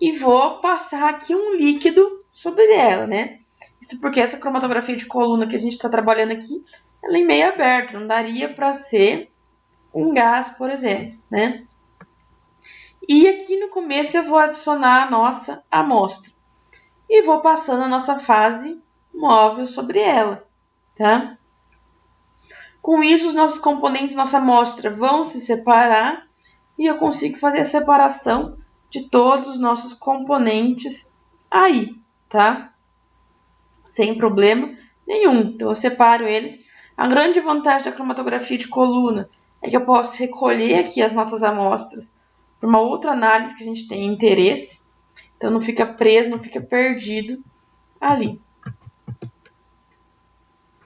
e vou passar aqui um líquido sobre ela, né? Isso porque essa cromatografia de coluna que a gente está trabalhando aqui, ela é em meio aberto, não daria para ser um gás, por exemplo, né? E aqui no começo eu vou adicionar a nossa amostra e vou passando a nossa fase móvel sobre ela, tá? Com isso, os nossos componentes, nossa amostra vão se separar e eu consigo fazer a separação de todos os nossos componentes aí, tá? Sem problema nenhum. Então, eu separo eles. A grande vantagem da cromatografia de coluna é que eu posso recolher aqui as nossas amostras para uma outra análise que a gente tem interesse. Então, não fica preso, não fica perdido ali,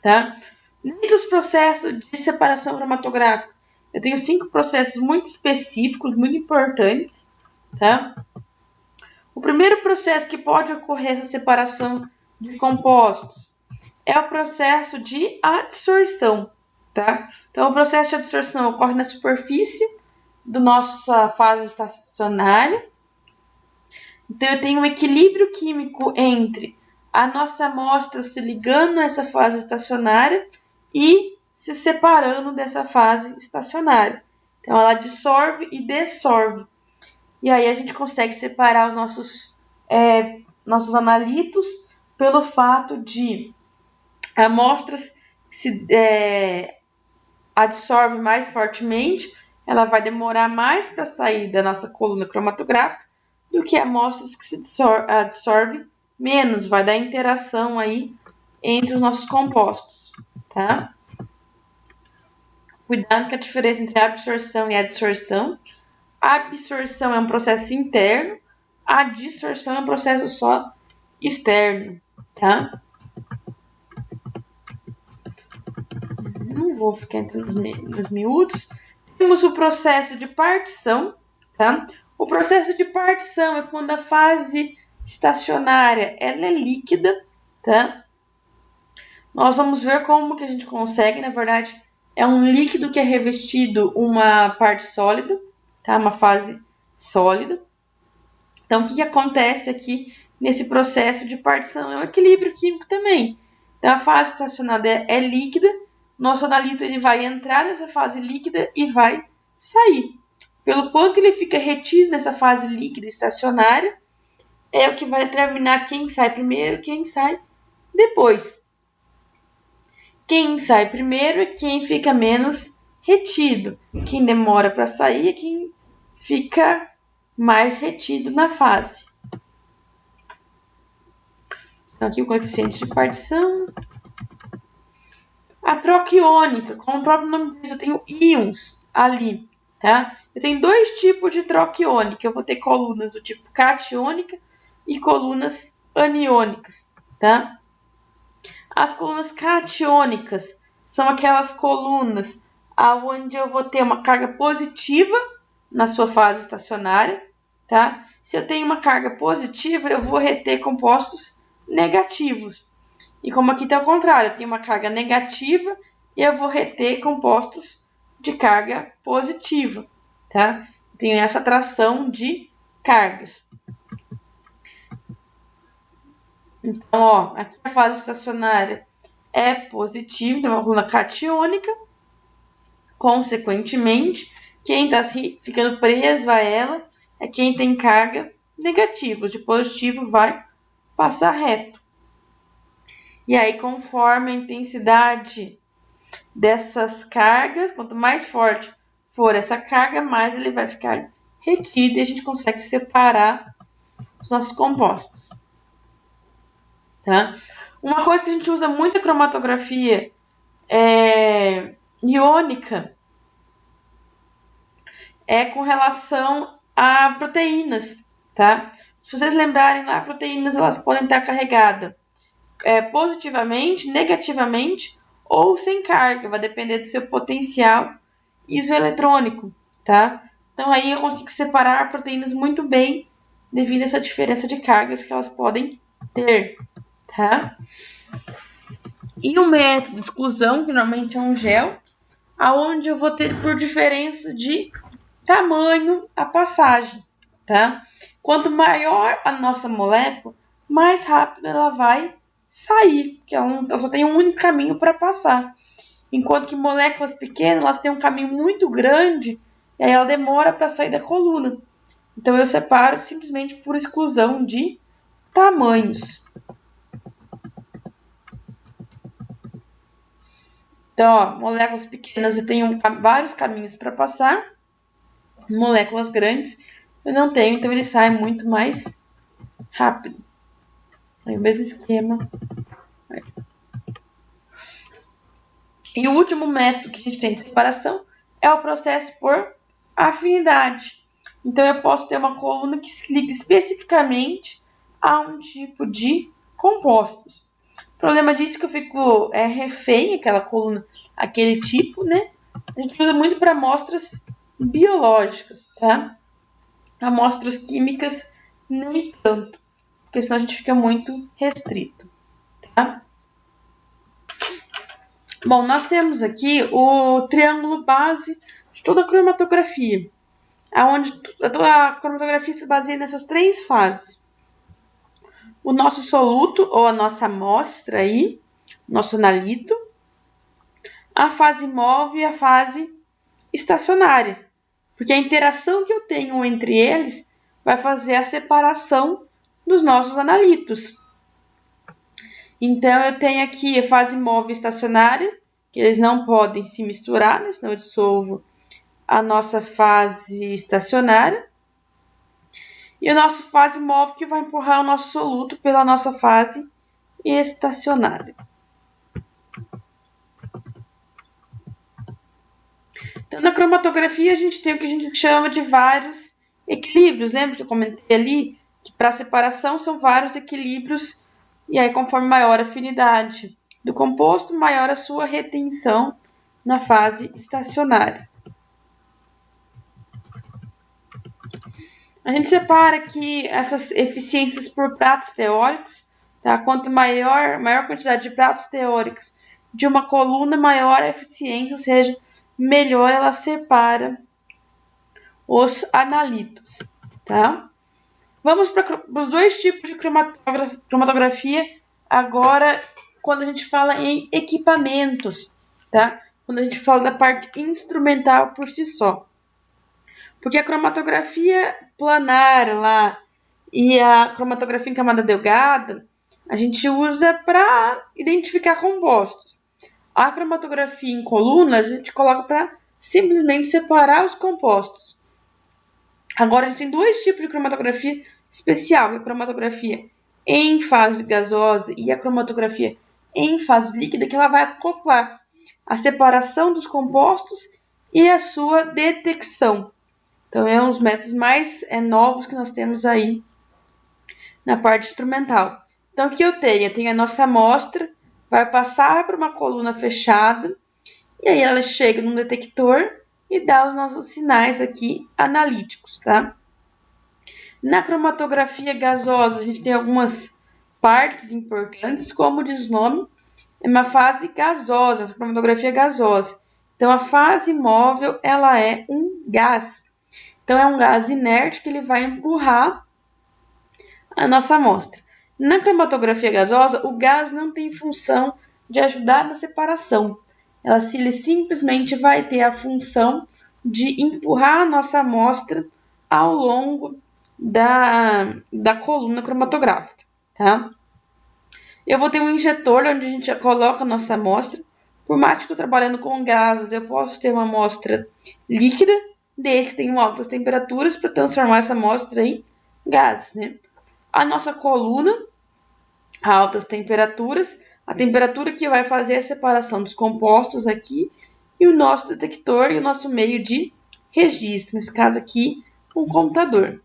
tá? Dentre os processos de separação cromatográfica, eu tenho 5 processos muito específicos, muito importantes, tá? O primeiro processo que pode ocorrer essa separação de compostos é o processo de adsorção, tá? Então, o processo de adsorção ocorre na superfície da nossa fase estacionária. Então, eu tenho um equilíbrio químico entre a nossa amostra se ligando a essa fase estacionária e se separando dessa fase estacionária. Então, ela dissolve e dessolve. E aí a gente consegue separar os nossos analitos pelo fato de amostras que se adsorvem mais fortemente, ela vai demorar mais para sair da nossa coluna cromatográfica do que amostras que se absorvem menos, vai dar interação aí entre os nossos compostos, tá? Cuidado com a diferença entre absorção e adsorção. A absorção é um processo interno, a dissorção é um processo só externo, tá? Não vou ficar entrando nos miúdos. Temos o processo de partição, tá? O processo de partição é quando a fase estacionária ela é líquida, tá? Nós vamos ver como que a gente consegue, na verdade, é um líquido que é revestido uma parte sólida, tá? Uma fase sólida. Então, o que acontece aqui nesse processo de partição? É um equilíbrio químico também. Então, a fase estacionada é líquida, nosso analito ele vai entrar nessa fase líquida e vai sair. Pelo quanto ele fica retido nessa fase líquida estacionária, é o que vai determinar quem sai primeiro, quem sai depois. Quem sai primeiro é quem fica menos retido. Quem demora para sair é quem fica mais retido na fase. Então, aqui o coeficiente de partição. A troca iônica, como o próprio nome diz, eu tenho íons ali, tá? Eu tenho dois tipos de troca iônica. Eu vou ter colunas do tipo catiônica e colunas aniônicas, tá? As colunas catiônicas são aquelas colunas onde eu vou ter uma carga positiva na sua fase estacionária, tá? Se eu tenho uma carga positiva, eu vou reter compostos negativos. E como aqui está ao contrário, eu tenho uma carga negativa e eu vou reter compostos de carga positiva, tá? Tenho essa atração de cargas. Então, ó, aqui a fase estacionária é positiva, então é uma coluna catiônica. Consequentemente, quem está ficando preso a ela é quem tem carga negativa. O de positivo vai passar reto. E aí, conforme a intensidade dessas cargas, quanto mais forte for essa carga, mais ele vai ficar retido e a gente consegue separar os nossos compostos. Tá? Uma coisa que a gente usa muito em cromatografia iônica é com relação a proteínas, tá? Se vocês lembrarem lá, proteínas elas podem estar carregadas positivamente, negativamente ou sem carga, vai depender do seu potencial isoeletrônico, tá? Então aí eu consigo separar proteínas muito bem devido a essa diferença de cargas que elas podem ter, tá? E o método de exclusão, que normalmente é um gel, aonde eu vou ter por diferença de tamanho a passagem, tá? Quanto maior a nossa molécula, mais rápido ela vai sair, porque ela só tem um único caminho para passar. Enquanto que moléculas pequenas, elas têm um caminho muito grande e aí ela demora para sair da coluna. Então eu separo simplesmente por exclusão de tamanhos. Então, ó, moléculas pequenas eu tenho vários caminhos para passar. Moléculas grandes eu não tenho, então ele sai muito mais rápido. Aí o mesmo esquema. E o último método que a gente tem de separação é o processo por afinidade. Então eu posso ter uma coluna que se liga especificamente a um tipo de compostos. O problema disso é que eu fico refém, aquela coluna, aquele tipo, né? A gente usa muito para amostras biológicas, tá? Amostras químicas, nem tanto, porque senão a gente fica muito restrito, tá? Bom, nós temos aqui o triângulo base de toda a cromatografia, onde toda a cromatografia se baseia nessas três fases. O nosso soluto, ou a nossa amostra aí, nosso analito, a fase móvel e a fase estacionária. Porque a interação que eu tenho entre eles vai fazer a separação dos nossos analitos. Então, eu tenho aqui a fase móvel e estacionária, que eles não podem se misturar, né? Senão eu dissolvo a nossa fase estacionária e a nossa fase móvel que vai empurrar o nosso soluto pela nossa fase estacionária. Então, na cromatografia, a gente tem o que a gente chama de vários equilíbrios. Lembra que eu comentei ali que para separação são vários equilíbrios e aí conforme maior a afinidade do composto, maior a sua retenção na fase estacionária. A gente separa aqui essas eficiências por pratos teóricos, tá? Quanto maior quantidade de pratos teóricos de uma coluna, maior a eficiência, ou seja, melhor ela separa os analíticos, tá? Vamos para os dois tipos de cromatografia agora quando a gente fala em equipamentos, tá? Quando a gente fala da parte instrumental por si só. Porque a cromatografia planar lá e a cromatografia em camada delgada, a gente usa para identificar compostos. A cromatografia em coluna, a gente coloca para simplesmente separar os compostos. Agora, a gente tem dois tipos de cromatografia especial, a cromatografia em fase gasosa e a cromatografia em fase líquida, que ela vai acoplar a separação dos compostos e a sua detecção. Então, é um dos métodos mais novos que nós temos aí na parte instrumental. Então, o que eu tenho? Eu tenho a nossa amostra, vai passar para uma coluna fechada, e aí ela chega num detector e dá os nossos sinais aqui analíticos, tá? Na cromatografia gasosa, a gente tem algumas partes importantes, como diz o nome, é uma fase gasosa, uma cromatografia gasosa. Então, a fase móvel, ela é um gás. Então, é um gás inerte que ele vai empurrar a nossa amostra. Na cromatografia gasosa, o gás não tem função de ajudar na separação. Ele simplesmente vai ter a função de empurrar a nossa amostra ao longo da coluna cromatográfica, tá? Eu vou ter um injetor onde a gente coloca a nossa amostra. Por mais que eu estou trabalhando com gases, eu posso ter uma amostra líquida, desde que tenham altas temperaturas para transformar essa amostra em gases, né? A nossa coluna, a altas temperaturas, a temperatura que vai fazer a separação dos compostos aqui, e o nosso detector e o nosso meio de registro, nesse caso aqui, um computador.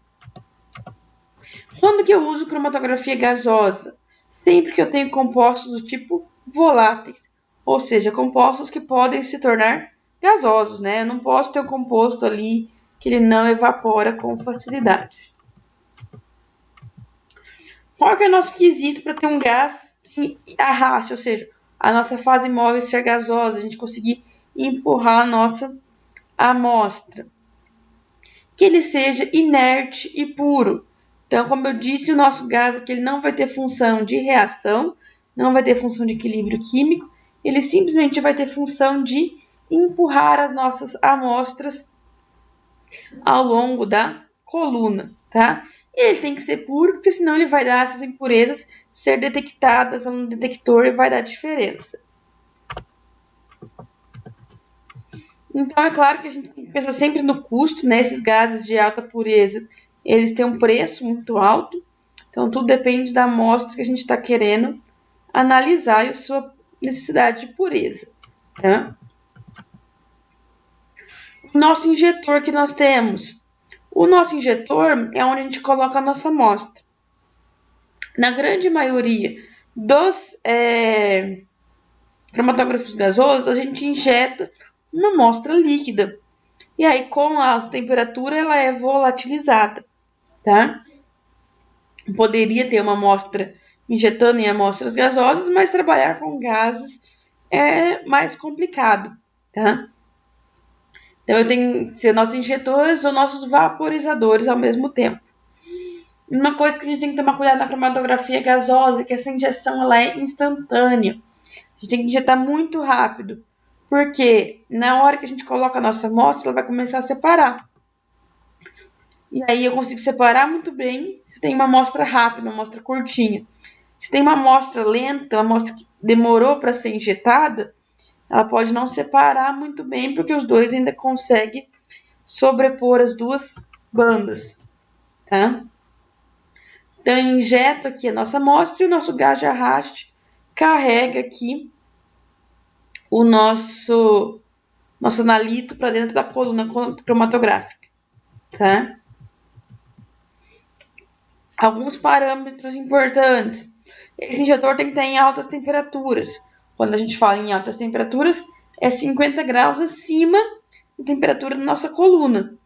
Quando que eu uso cromatografia gasosa? Sempre que eu tenho compostos do tipo voláteis, ou seja, compostos que podem se tornar gasosos, né? Eu não posso ter um composto ali que ele não evapora com facilidade. Qual que é o nosso quesito para ter um gás que arraste, ou seja, a nossa fase móvel ser gasosa, a gente conseguir empurrar a nossa amostra? Que ele seja inerte e puro. Então, como eu disse, o nosso gás aqui ele não vai ter função de reação, não vai ter função de equilíbrio químico, ele simplesmente vai ter função de empurrar as nossas amostras ao longo da coluna, tá? E ele tem que ser puro, porque senão ele vai dar essas impurezas ser detectadas no detector e vai dar diferença. Então, é claro que a gente pensa sempre no custo, né? Esses gases de alta pureza, eles têm um preço muito alto. Então, tudo depende da amostra que a gente está querendo analisar e a sua necessidade de pureza, tá? O nosso injetor que nós temos. O nosso injetor é onde a gente coloca a nossa amostra. Na grande maioria dos cromatógrafos gasosos, a gente injeta uma amostra líquida. E aí, com a temperatura, ela é volatilizada, tá? Poderia ter uma amostra injetando em amostras gasosas, mas trabalhar com gases é mais complicado, tá? Então, eu tenho que ser nossos injetores ou nossos vaporizadores ao mesmo tempo. Uma coisa que a gente tem que tomar cuidado na cromatografia gasosa é que essa injeção ela é instantânea. A gente tem que injetar muito rápido, porque na hora que a gente coloca a nossa amostra, ela vai começar a separar. E aí eu consigo separar muito bem se tem uma amostra rápida, uma amostra curtinha. Se tem uma amostra lenta, uma amostra que demorou para ser injetada, ela pode não separar muito bem, porque os dois ainda conseguem sobrepor as duas bandas, tá? Então, eu injeto aqui a nossa amostra e o nosso gás de arraste carrega aqui o nosso analito para dentro da coluna cromatográfica, tá? Alguns parâmetros importantes. Esse injetor tem que estar em altas temperaturas. Quando a gente fala em altas temperaturas, é 50 graus acima da temperatura da nossa coluna.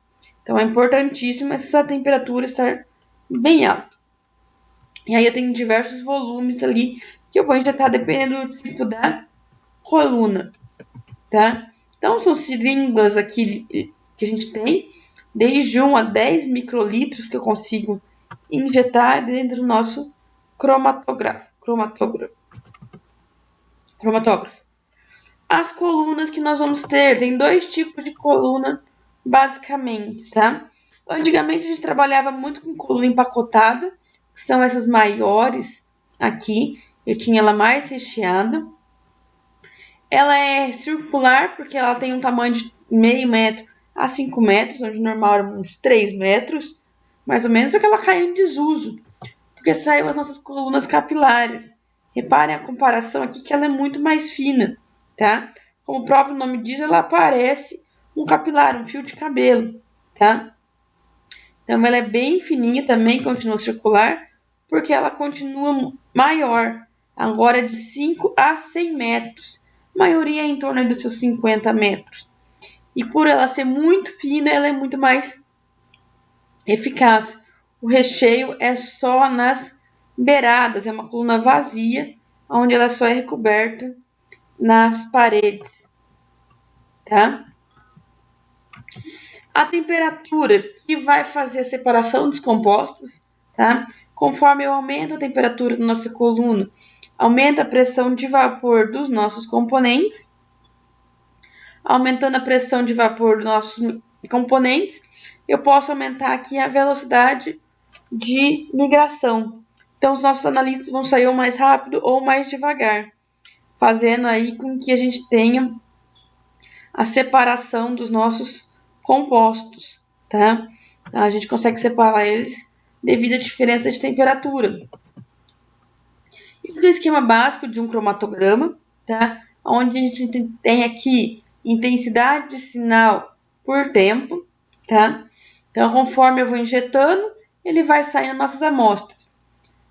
Então, é importantíssimo essa temperatura estar bem alta. E aí, eu tenho diversos volumes ali que eu vou injetar dependendo do tipo da coluna, tá? Então, são seringas aqui que a gente tem, desde 1 a 10 microlitros que eu consigo injetar dentro do nosso cromatógrafo. As colunas que nós vamos ter, tem 2 tipos de coluna, basicamente, tá? Antigamente a gente trabalhava muito com coluna empacotada, que são essas maiores aqui. Eu tinha ela mais recheada. Ela é circular, porque ela tem um tamanho de meio metro a 5 metros, onde normal era uns 3 metros, mais ou menos, só que ela caiu em desuso, porque saiu as nossas colunas capilares. Reparem a comparação aqui, que ela é muito mais fina, tá? Como o próprio nome diz, ela parece um capilar, um fio de cabelo, tá? Então, ela é bem fininha também, continua circular, porque ela continua maior, agora é de 5 a 100 metros. A maioria é em torno dos seus 50 metros. E por ela ser muito fina, ela é muito mais eficaz. O recheio é só nas beiradas, é uma coluna vazia, onde ela só é recoberta nas paredes, tá? A temperatura que vai fazer a separação dos compostos, tá? Conforme eu aumento a temperatura da nossa coluna, aumenta a pressão de vapor dos nossos componentes. Aumentando a pressão de vapor dos nossos componentes, eu posso aumentar aqui a velocidade de migração. Então, os nossos analistas vão sair ou mais rápido ou mais devagar, fazendo aí com que a gente tenha a separação dos nossos compostos, tá? A gente consegue separar eles devido à diferença de temperatura. E o esquema básico de um cromatograma, tá? Onde a gente tem aqui intensidade de sinal por tempo, tá? Então, conforme eu vou injetando, ele vai saindo nossas amostras.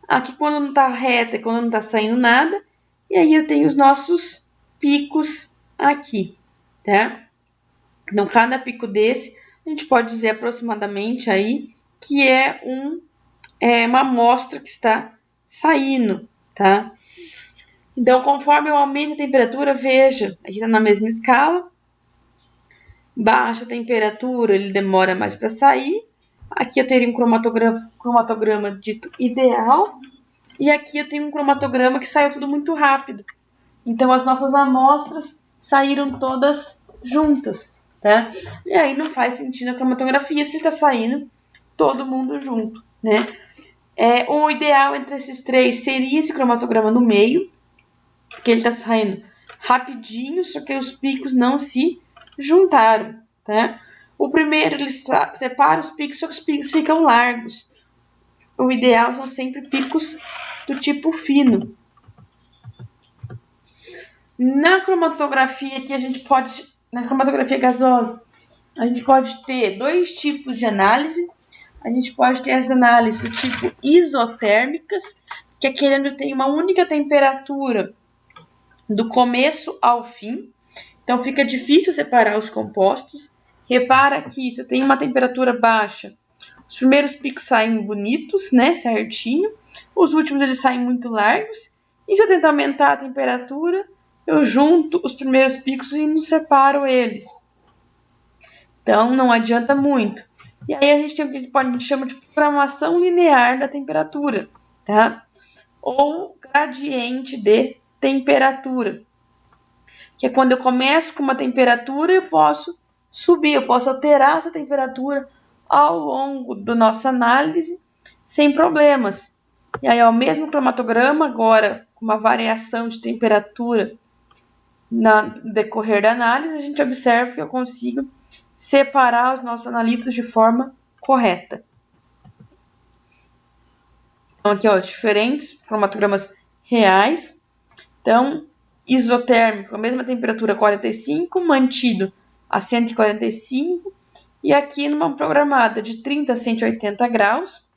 Aqui, quando não está reta, quando não está saindo nada, e aí eu tenho os nossos picos aqui, tá? Então, cada pico desse, a gente pode dizer aproximadamente aí que é uma amostra que está saindo, tá? Então, conforme eu aumento a temperatura, veja, aqui está na mesma escala. Baixa a temperatura, ele demora mais para sair. Aqui eu teria um cromatograma dito ideal. E aqui eu tenho um cromatograma que saiu tudo muito rápido. Então, as nossas amostras saíram todas juntas, tá? E aí não faz sentido a cromatografia se está saindo todo mundo junto, né? O ideal entre esses três seria esse cromatograma no meio, porque ele está saindo rapidinho, só que os picos não se juntaram, tá? O primeiro, ele separa os picos, só que os picos ficam largos. O ideal são sempre picos do tipo fino. Na cromatografia que na cromatografia gasosa, a gente pode ter 2 tipos de análise. A gente pode ter as análises do tipo isotérmicas, que é aquele onde tem uma única temperatura do começo ao fim. Então, fica difícil separar os compostos. Repara que se eu tenho uma temperatura baixa, os primeiros picos saem bonitos, né, certinho. Os últimos, eles saem muito largos. E se eu tentar aumentar a temperatura, eu junto os primeiros picos e não separo eles. Então, não adianta muito. E aí, a gente tem o que a gente chama de programação linear da temperatura, tá? Ou gradiente de temperatura. Que é quando eu começo com uma temperatura, eu posso subir, eu posso alterar essa temperatura ao longo da nossa análise sem problemas. E aí, o mesmo cromatograma, agora com uma variação de temperatura no decorrer da análise, a gente observa que eu consigo separar os nossos analíticos de forma correta. Então, aqui, ó, diferentes cromatogramas reais. Então, isotérmico, a mesma temperatura 45, mantido a 145. E aqui numa programada de 30 a 180 graus.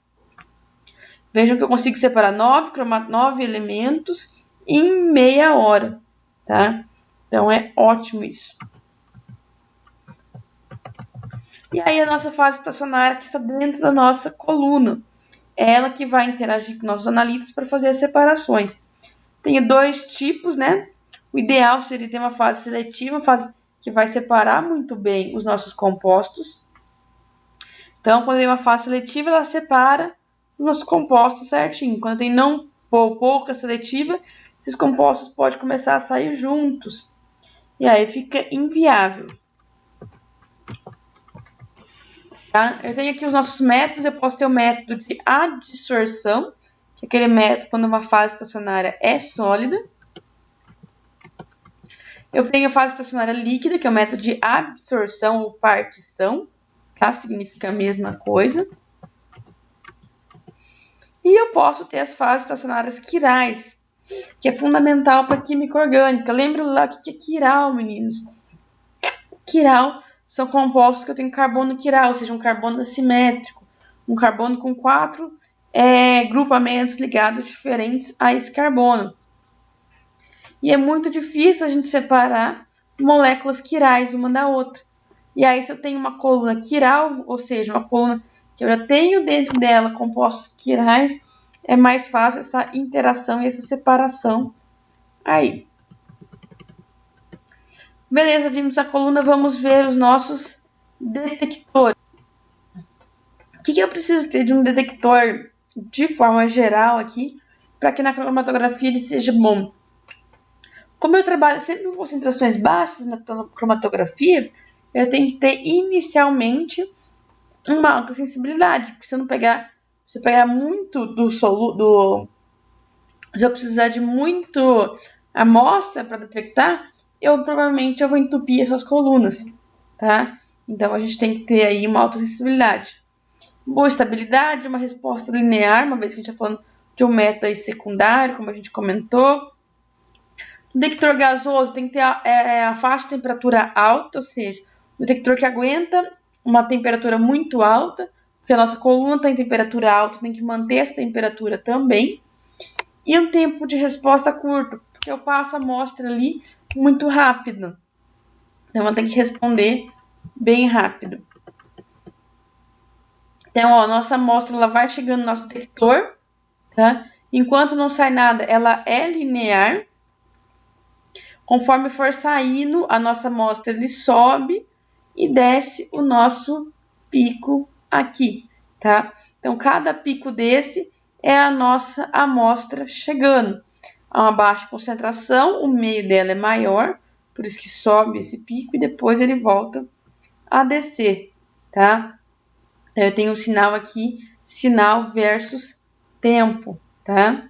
Vejam que eu consigo separar 9 elementos em meia hora, tá? Então, é ótimo isso. E aí, a nossa fase estacionária que está dentro da nossa coluna. É ela que vai interagir com nossos analíticos para fazer as separações. Tem dois tipos, né? O ideal seria ter uma fase seletiva, uma fase que vai separar muito bem os nossos compostos. Então, quando tem uma fase seletiva, ela separa os nossos compostos certinho. Quando tem não pouca seletiva, esses compostos podem começar a sair juntos. E aí fica inviável. Tá? Eu tenho aqui os nossos métodos. Eu posso ter o método de adsorção, que é aquele método quando uma fase estacionária é sólida. Eu tenho a fase estacionária líquida, que é o método de absorção ou partição, tá? Significa a mesma coisa. E eu posso ter as fases estacionárias quirais, que é fundamental para a química orgânica. Lembra lá o que é quiral, meninos? Quiral são compostos que eu tenho carbono quiral, ou seja, um carbono assimétrico, um carbono com 4 grupamentos ligados diferentes a esse carbono. E é muito difícil a gente separar moléculas quirais uma da outra. E aí, se eu tenho uma coluna quiral, ou seja, uma coluna que eu já tenho dentro dela compostos quirais, é mais fácil essa interação e essa separação aí. Beleza, vimos a coluna, vamos ver os nossos detectores. O que eu preciso ter de um detector de forma geral aqui, para que na cromatografia ele seja bom? Como eu trabalho sempre com concentrações baixas na cromatografia, eu tenho que ter inicialmente uma alta sensibilidade, porque se eu não pegar, se eu pegar muito se eu precisar de muito amostra para detectar, eu provavelmente vou entupir essas colunas, tá? Então a gente tem que ter aí uma alta sensibilidade. Boa estabilidade, uma resposta linear, uma vez que a gente está falando de um método aí secundário, como a gente comentou. O detector gasoso tem que ter a faixa de temperatura alta, ou seja, um detector que aguenta uma temperatura muito alta, porque a nossa coluna está em temperatura alta, tem que manter essa temperatura também. E um tempo de resposta curto, porque eu passo a amostra ali muito rápido. Então, ela tem que responder bem rápido. Então, ó, nossa amostra ela vai chegando no nosso detector, tá? Enquanto não sai nada, ela é linear. Conforme for saindo, a nossa amostra ele sobe e desce o nosso pico aqui, tá? Então, cada pico desse é a nossa amostra chegando a uma baixa concentração, o meio dela é maior, por isso que sobe esse pico e depois ele volta a descer, tá? Então, eu tenho um sinal aqui, sinal versus tempo, tá?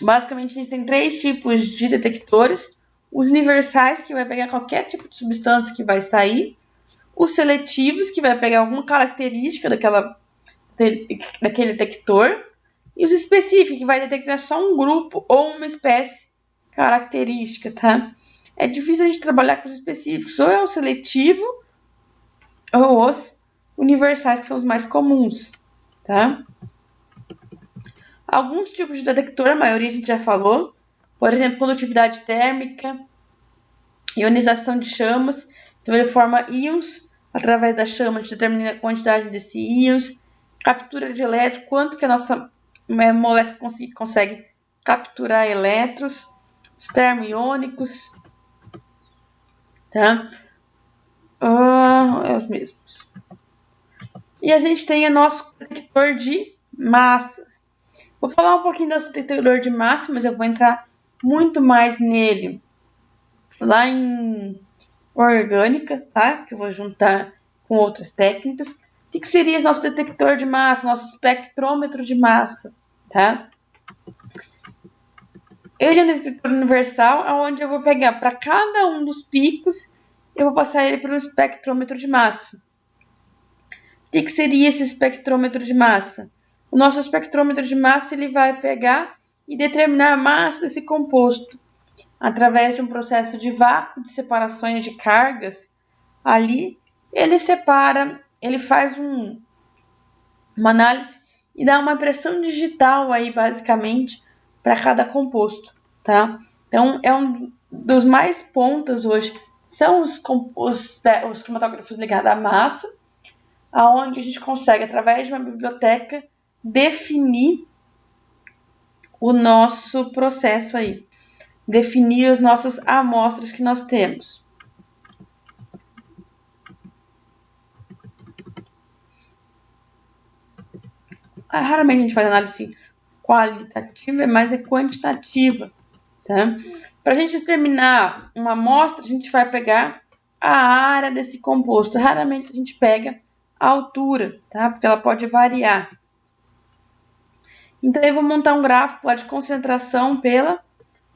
Basicamente, a gente tem 3 tipos de detectores. Os universais, que vai pegar qualquer tipo de substância que vai sair. Os seletivos, que vai pegar alguma característica daquele detector. E os específicos, que vai detectar só um grupo ou uma espécie característica, tá? É difícil a gente trabalhar com os específicos. Ou é o seletivo, ou os universais, que são os mais comuns, tá? Alguns tipos de detector, a maioria a gente já falou. Por exemplo, condutividade térmica, ionização de chamas. Então, ele forma íons. Através da chama, a gente determina a quantidade desses íons. Captura de elétron, quanto que a nossa molécula consegue capturar elétrons. Os termoiônicos. Tá? É os mesmos. E a gente tem o nosso detector de massa. Vou falar um pouquinho do nosso detector de massa, mas eu vou entrar muito mais nele lá em orgânica, tá? Que eu vou juntar com outras técnicas. O que seria nosso detector de massa, nosso espectrômetro de massa, tá? Ele é um detector universal, onde eu vou pegar para cada um dos picos, eu vou passar ele para um espectrômetro de massa. O que seria esse espectrômetro de massa? O nosso espectrômetro de massa ele vai pegar e determinar a massa desse composto através de um processo de vácuo de separações de cargas. Ali ele separa, ele faz uma análise e dá uma impressão digital aí basicamente para cada composto, tá? Então é um dos mais pontas hoje são os cromatógrafos ligados à massa, aonde a gente consegue através de uma biblioteca definir o nosso processo aí, definir as nossas amostras que nós temos. Raramente a gente faz análise qualitativa, mas é quantitativa, tá? Para a gente determinar uma amostra, a gente vai pegar a área desse composto. Raramente a gente pega a altura, tá? Porque ela pode variar. Então, eu vou montar um gráfico lá de concentração pela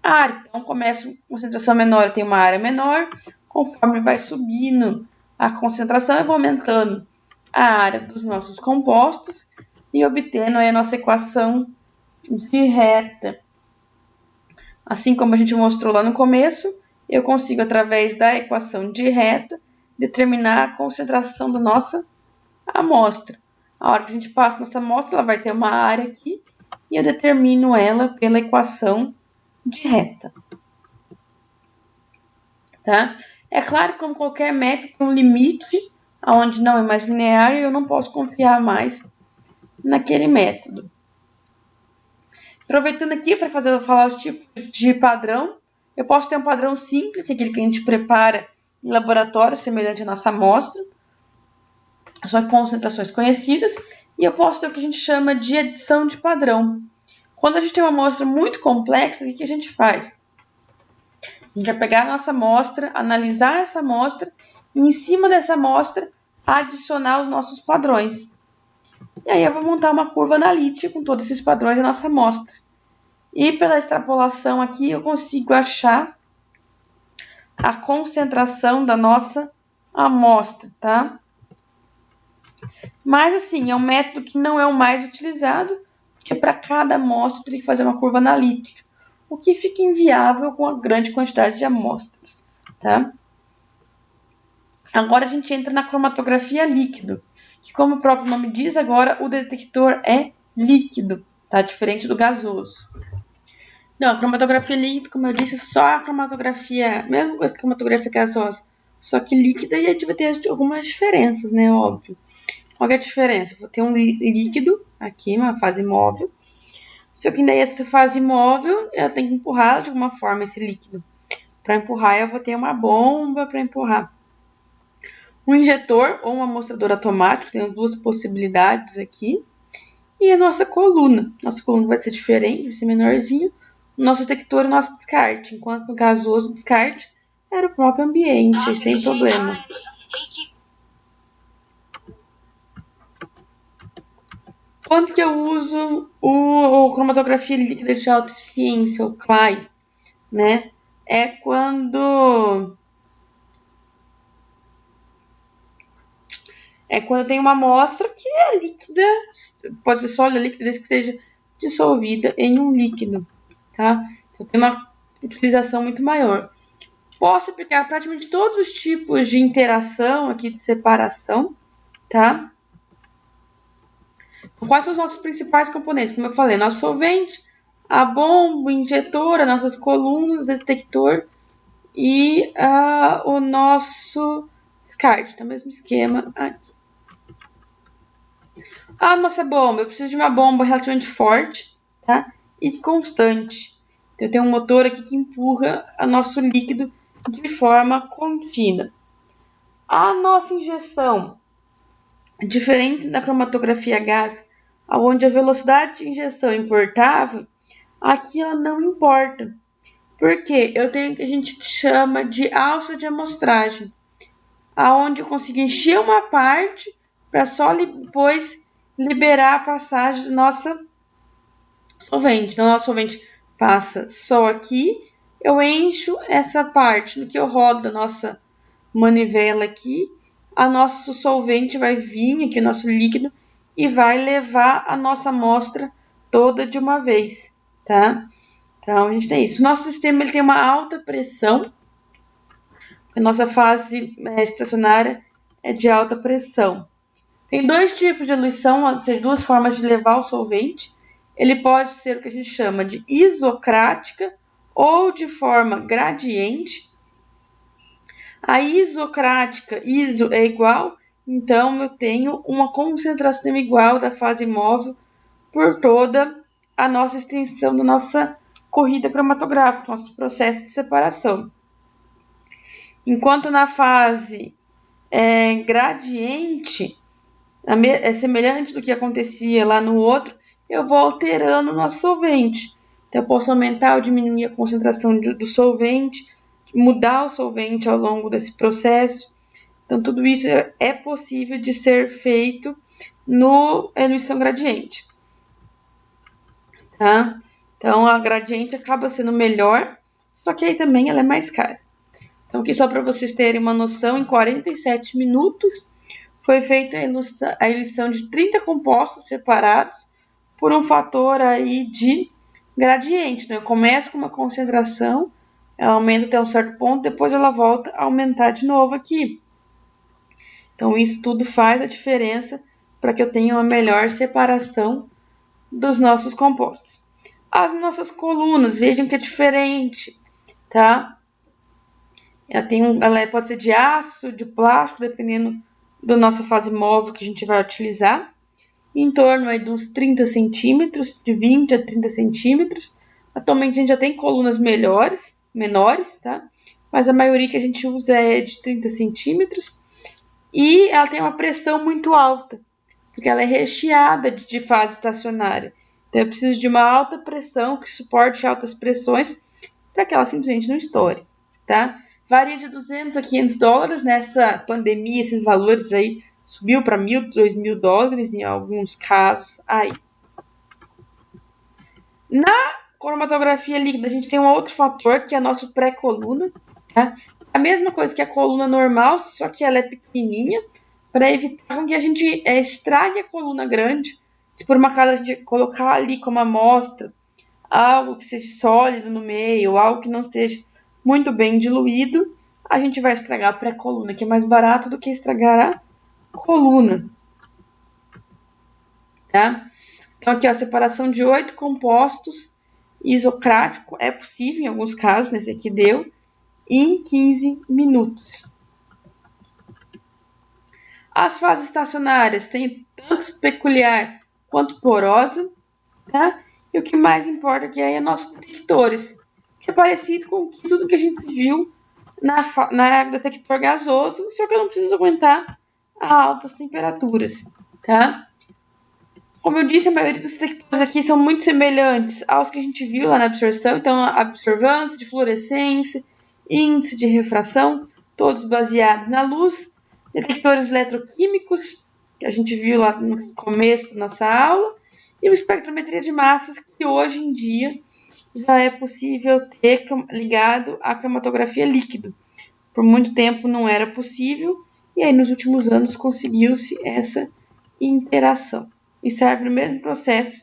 área. Então, começa com concentração menor, tem uma área menor. Conforme vai subindo a concentração, eu vou aumentando a área dos nossos compostos e obtendo aí a nossa equação de reta. Assim como a gente mostrou lá no começo, eu consigo, através da equação de reta, determinar a concentração da nossa amostra. A hora que a gente passa nossa amostra, ela vai ter uma área aqui e eu determino ela pela equação de reta. Tá? É claro que, como qualquer método, tem um limite, onde não é mais linear e eu não posso confiar mais naquele método. Aproveitando aqui para falar os tipos de padrão, eu posso ter um padrão simples, aquele que a gente prepara em laboratório, semelhante à nossa amostra, são concentrações conhecidas, e eu posso ter o que a gente chama de edição de padrão. Quando a gente tem uma amostra muito complexa, o que a gente faz? A gente vai pegar a nossa amostra, analisar essa amostra, e em cima dessa amostra, adicionar os nossos padrões. E aí eu vou montar uma curva analítica com todos esses padrões da nossa amostra. E pela extrapolação aqui, eu consigo achar a concentração da nossa amostra, tá? Mas, assim, é um método que não é o mais utilizado, porque para cada amostra eu teria que fazer uma curva analítica, o que fica inviável com a grande quantidade de amostras, tá? Agora a gente entra na cromatografia líquido, que, como o próprio nome diz, agora o detector é líquido, tá? Diferente do gasoso. Não, a cromatografia líquida, como eu disse, é só a cromatografia, mesma coisa que a cromatografia gasosa, só que líquida, e a gente vai ter algumas diferenças, né? Óbvio. Qual é a diferença? Eu vou ter um líquido aqui, uma fase móvel. Só que daí essa fase móvel, ela tem que empurrar de alguma forma esse líquido. Para empurrar, eu vou ter uma bomba para empurrar. Um injetor ou um amostrador automático, tem as duas possibilidades aqui. E a nossa coluna. Nossa coluna vai ser diferente, vai ser menorzinho. O nosso detector e o nosso descarte. Enquanto no gasoso, o descarte era o próprio ambiente, sem problema. Quando que eu uso o cromatografia líquida de alta eficiência, o CLI, né? É quando eu tenho uma amostra que é líquida, pode ser sólida, líquida, desde que seja dissolvida em um líquido, tá? Então tem uma utilização muito maior. Posso aplicar praticamente todos os tipos de interação aqui de separação, tá? Então, quais são os nossos principais componentes? Como eu falei, nosso solvente, a bomba, o injetor, as nossas colunas, detector e o nosso descarte. Então, mesmo esquema aqui. A nossa bomba, eu preciso de uma bomba relativamente forte, tá? E constante. Então, eu tenho um motor aqui que empurra o nosso líquido de forma contínua. A nossa injeção, diferente da cromatografia a gás, onde a velocidade de injeção importava, aqui ela não importa. Porque eu tenho o que a gente chama de alça de amostragem, aonde eu consigo encher uma parte para só depois liberar a passagem do nosso solvente. Então, o nosso solvente passa só aqui, eu encho essa parte no que eu rodo da nossa manivela aqui, a nosso solvente vai vir aqui, o nosso líquido, e vai levar a nossa amostra toda de uma vez, tá? Então, a gente tem isso. O nosso sistema ele tem uma alta pressão, a nossa fase estacionária é de alta pressão. Tem dois tipos de eluição, ou seja, duas formas de levar o solvente. Ele pode ser o que a gente chama de isocrática ou de forma gradiente. A isocrática, iso é igual, então eu tenho uma concentração igual da fase móvel por toda a nossa extensão da nossa corrida cromatográfica, nosso processo de separação. Enquanto na fase gradiente, é semelhante do que acontecia lá no outro, eu vou alterando o nosso solvente. Então, eu posso aumentar ou diminuir a concentração do solvente, mudar o solvente ao longo desse processo. Então, tudo isso é possível de ser feito no eluição gradiente. Tá? Então, a gradiente acaba sendo melhor, só que aí também ela é mais cara. Então, aqui só para vocês terem uma noção, em 47 minutos foi feita a eluição de 30 compostos separados por um fator aí de gradiente. Então, eu começo com uma concentração, ela aumenta até um certo ponto, depois ela volta a aumentar de novo aqui. Então, isso tudo faz a diferença para que eu tenha uma melhor separação dos nossos compostos. As nossas colunas, vejam que é diferente, tá? Ela pode ser de aço, de plástico, dependendo da nossa fase móvel que a gente vai utilizar. Em torno aí de uns 30 centímetros, de 20 a 30 centímetros. Atualmente a gente já tem colunas menores, tá? Mas a maioria que a gente usa é de 30 centímetros. E ela tem uma pressão muito alta, porque ela é recheada de fase estacionária. Então eu preciso de uma alta pressão que suporte altas pressões para que ela simplesmente não estoure, tá? Varia de 200 a 500 dólares. Nessa pandemia, esses valores aí subiu para 1.000, 2.000 dólares em alguns casos aí. Na cromatografia líquida, a gente tem um outro fator, que é a nossa pré-coluna, tá? A mesma coisa que a coluna normal, só que ela é pequenininha, para evitar que a gente estrague a coluna grande. Se por uma acaso a gente colocar ali como amostra algo que seja sólido no meio, algo que não esteja muito bem diluído, a gente vai estragar a pré-coluna, que é mais barato do que estragar a coluna. Tá? Então, aqui, ó, a separação de 8 compostos isocrático é possível, em alguns casos, nesse aqui deu, em 15 minutos. As fases estacionárias têm tanto peculiar quanto porosa, tá? E o que mais importa aqui é nossos detectores, que é parecido com tudo que a gente viu na detector gasoso, só que eu não preciso aguentar a altas temperaturas, tá? Como eu disse, a maioria dos detectores aqui são muito semelhantes aos que a gente viu lá na absorção. Então, a absorvância, de fluorescência, índice de refração, todos baseados na luz. Detectores eletroquímicos, que a gente viu lá no começo da nossa aula. E o espectrometria de massas, que hoje em dia já é possível ter ligado à cromatografia líquido. Por muito tempo não era possível, e aí nos últimos anos conseguiu-se essa interação. E serve no mesmo processo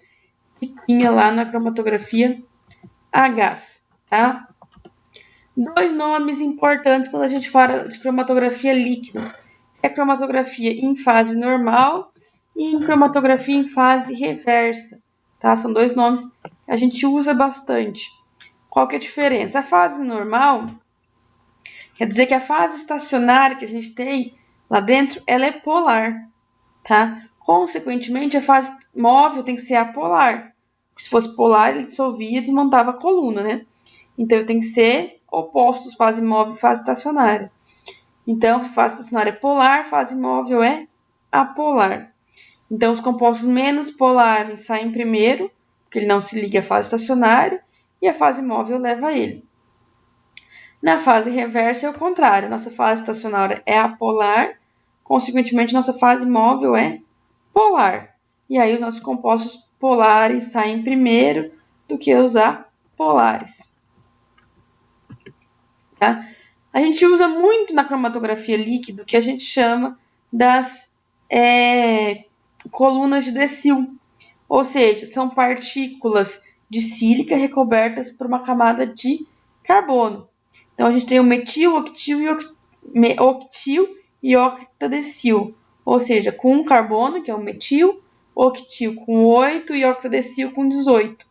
que tinha lá na cromatografia a gás, tá? Dois nomes importantes quando a gente fala de cromatografia líquida. É cromatografia em fase normal e em cromatografia em fase reversa, tá? São dois nomes que a gente usa bastante. Qual que é a diferença? A fase normal quer dizer que a fase estacionária que a gente tem lá dentro, ela é polar, tá? Consequentemente, a fase móvel tem que ser apolar. Se fosse polar, ele dissolvia e desmontava a coluna, né? Então, tem que ser opostos, fase móvel e fase estacionária. Então, fase estacionária é polar, fase móvel é apolar. Então, os compostos menos polares saem primeiro, porque ele não se liga à fase estacionária, e a fase móvel leva ele. Na fase reversa é o contrário. Nossa fase estacionária é apolar, consequentemente, nossa fase móvel é polar. E aí, os nossos compostos polares saem primeiro do que os polares. Tá? A gente usa muito na cromatografia líquido o que a gente chama das colunas de Decil, ou seja, são partículas de sílica recobertas por uma camada de carbono. Então a gente tem o metil, octil e octadecil, ou seja, com um carbono, que é o metil, octil com 8 e octadecil com 18.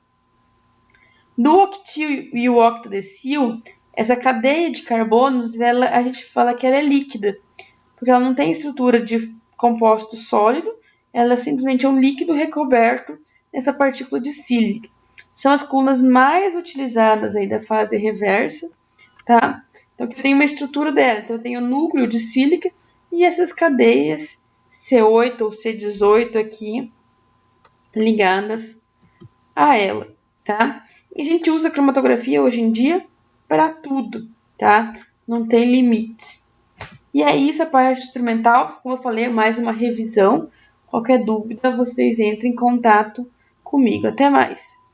Do octil e o octadecil, essa cadeia de carbonos, a gente fala que ela é líquida, porque ela não tem estrutura de composto sólido, ela simplesmente é um líquido recoberto nessa partícula de sílica. São as colunas mais utilizadas aí da fase reversa, tá? Então, aqui eu tenho uma estrutura dela. Então, eu tenho o núcleo de sílica e essas cadeias C8 ou C18 aqui ligadas a ela, tá? E a gente usa a cromatografia hoje em dia para tudo, tá? Não tem limites. E é isso, a parte instrumental, como eu falei, é mais uma revisão. Qualquer dúvida, vocês entrem em contato comigo. Até mais!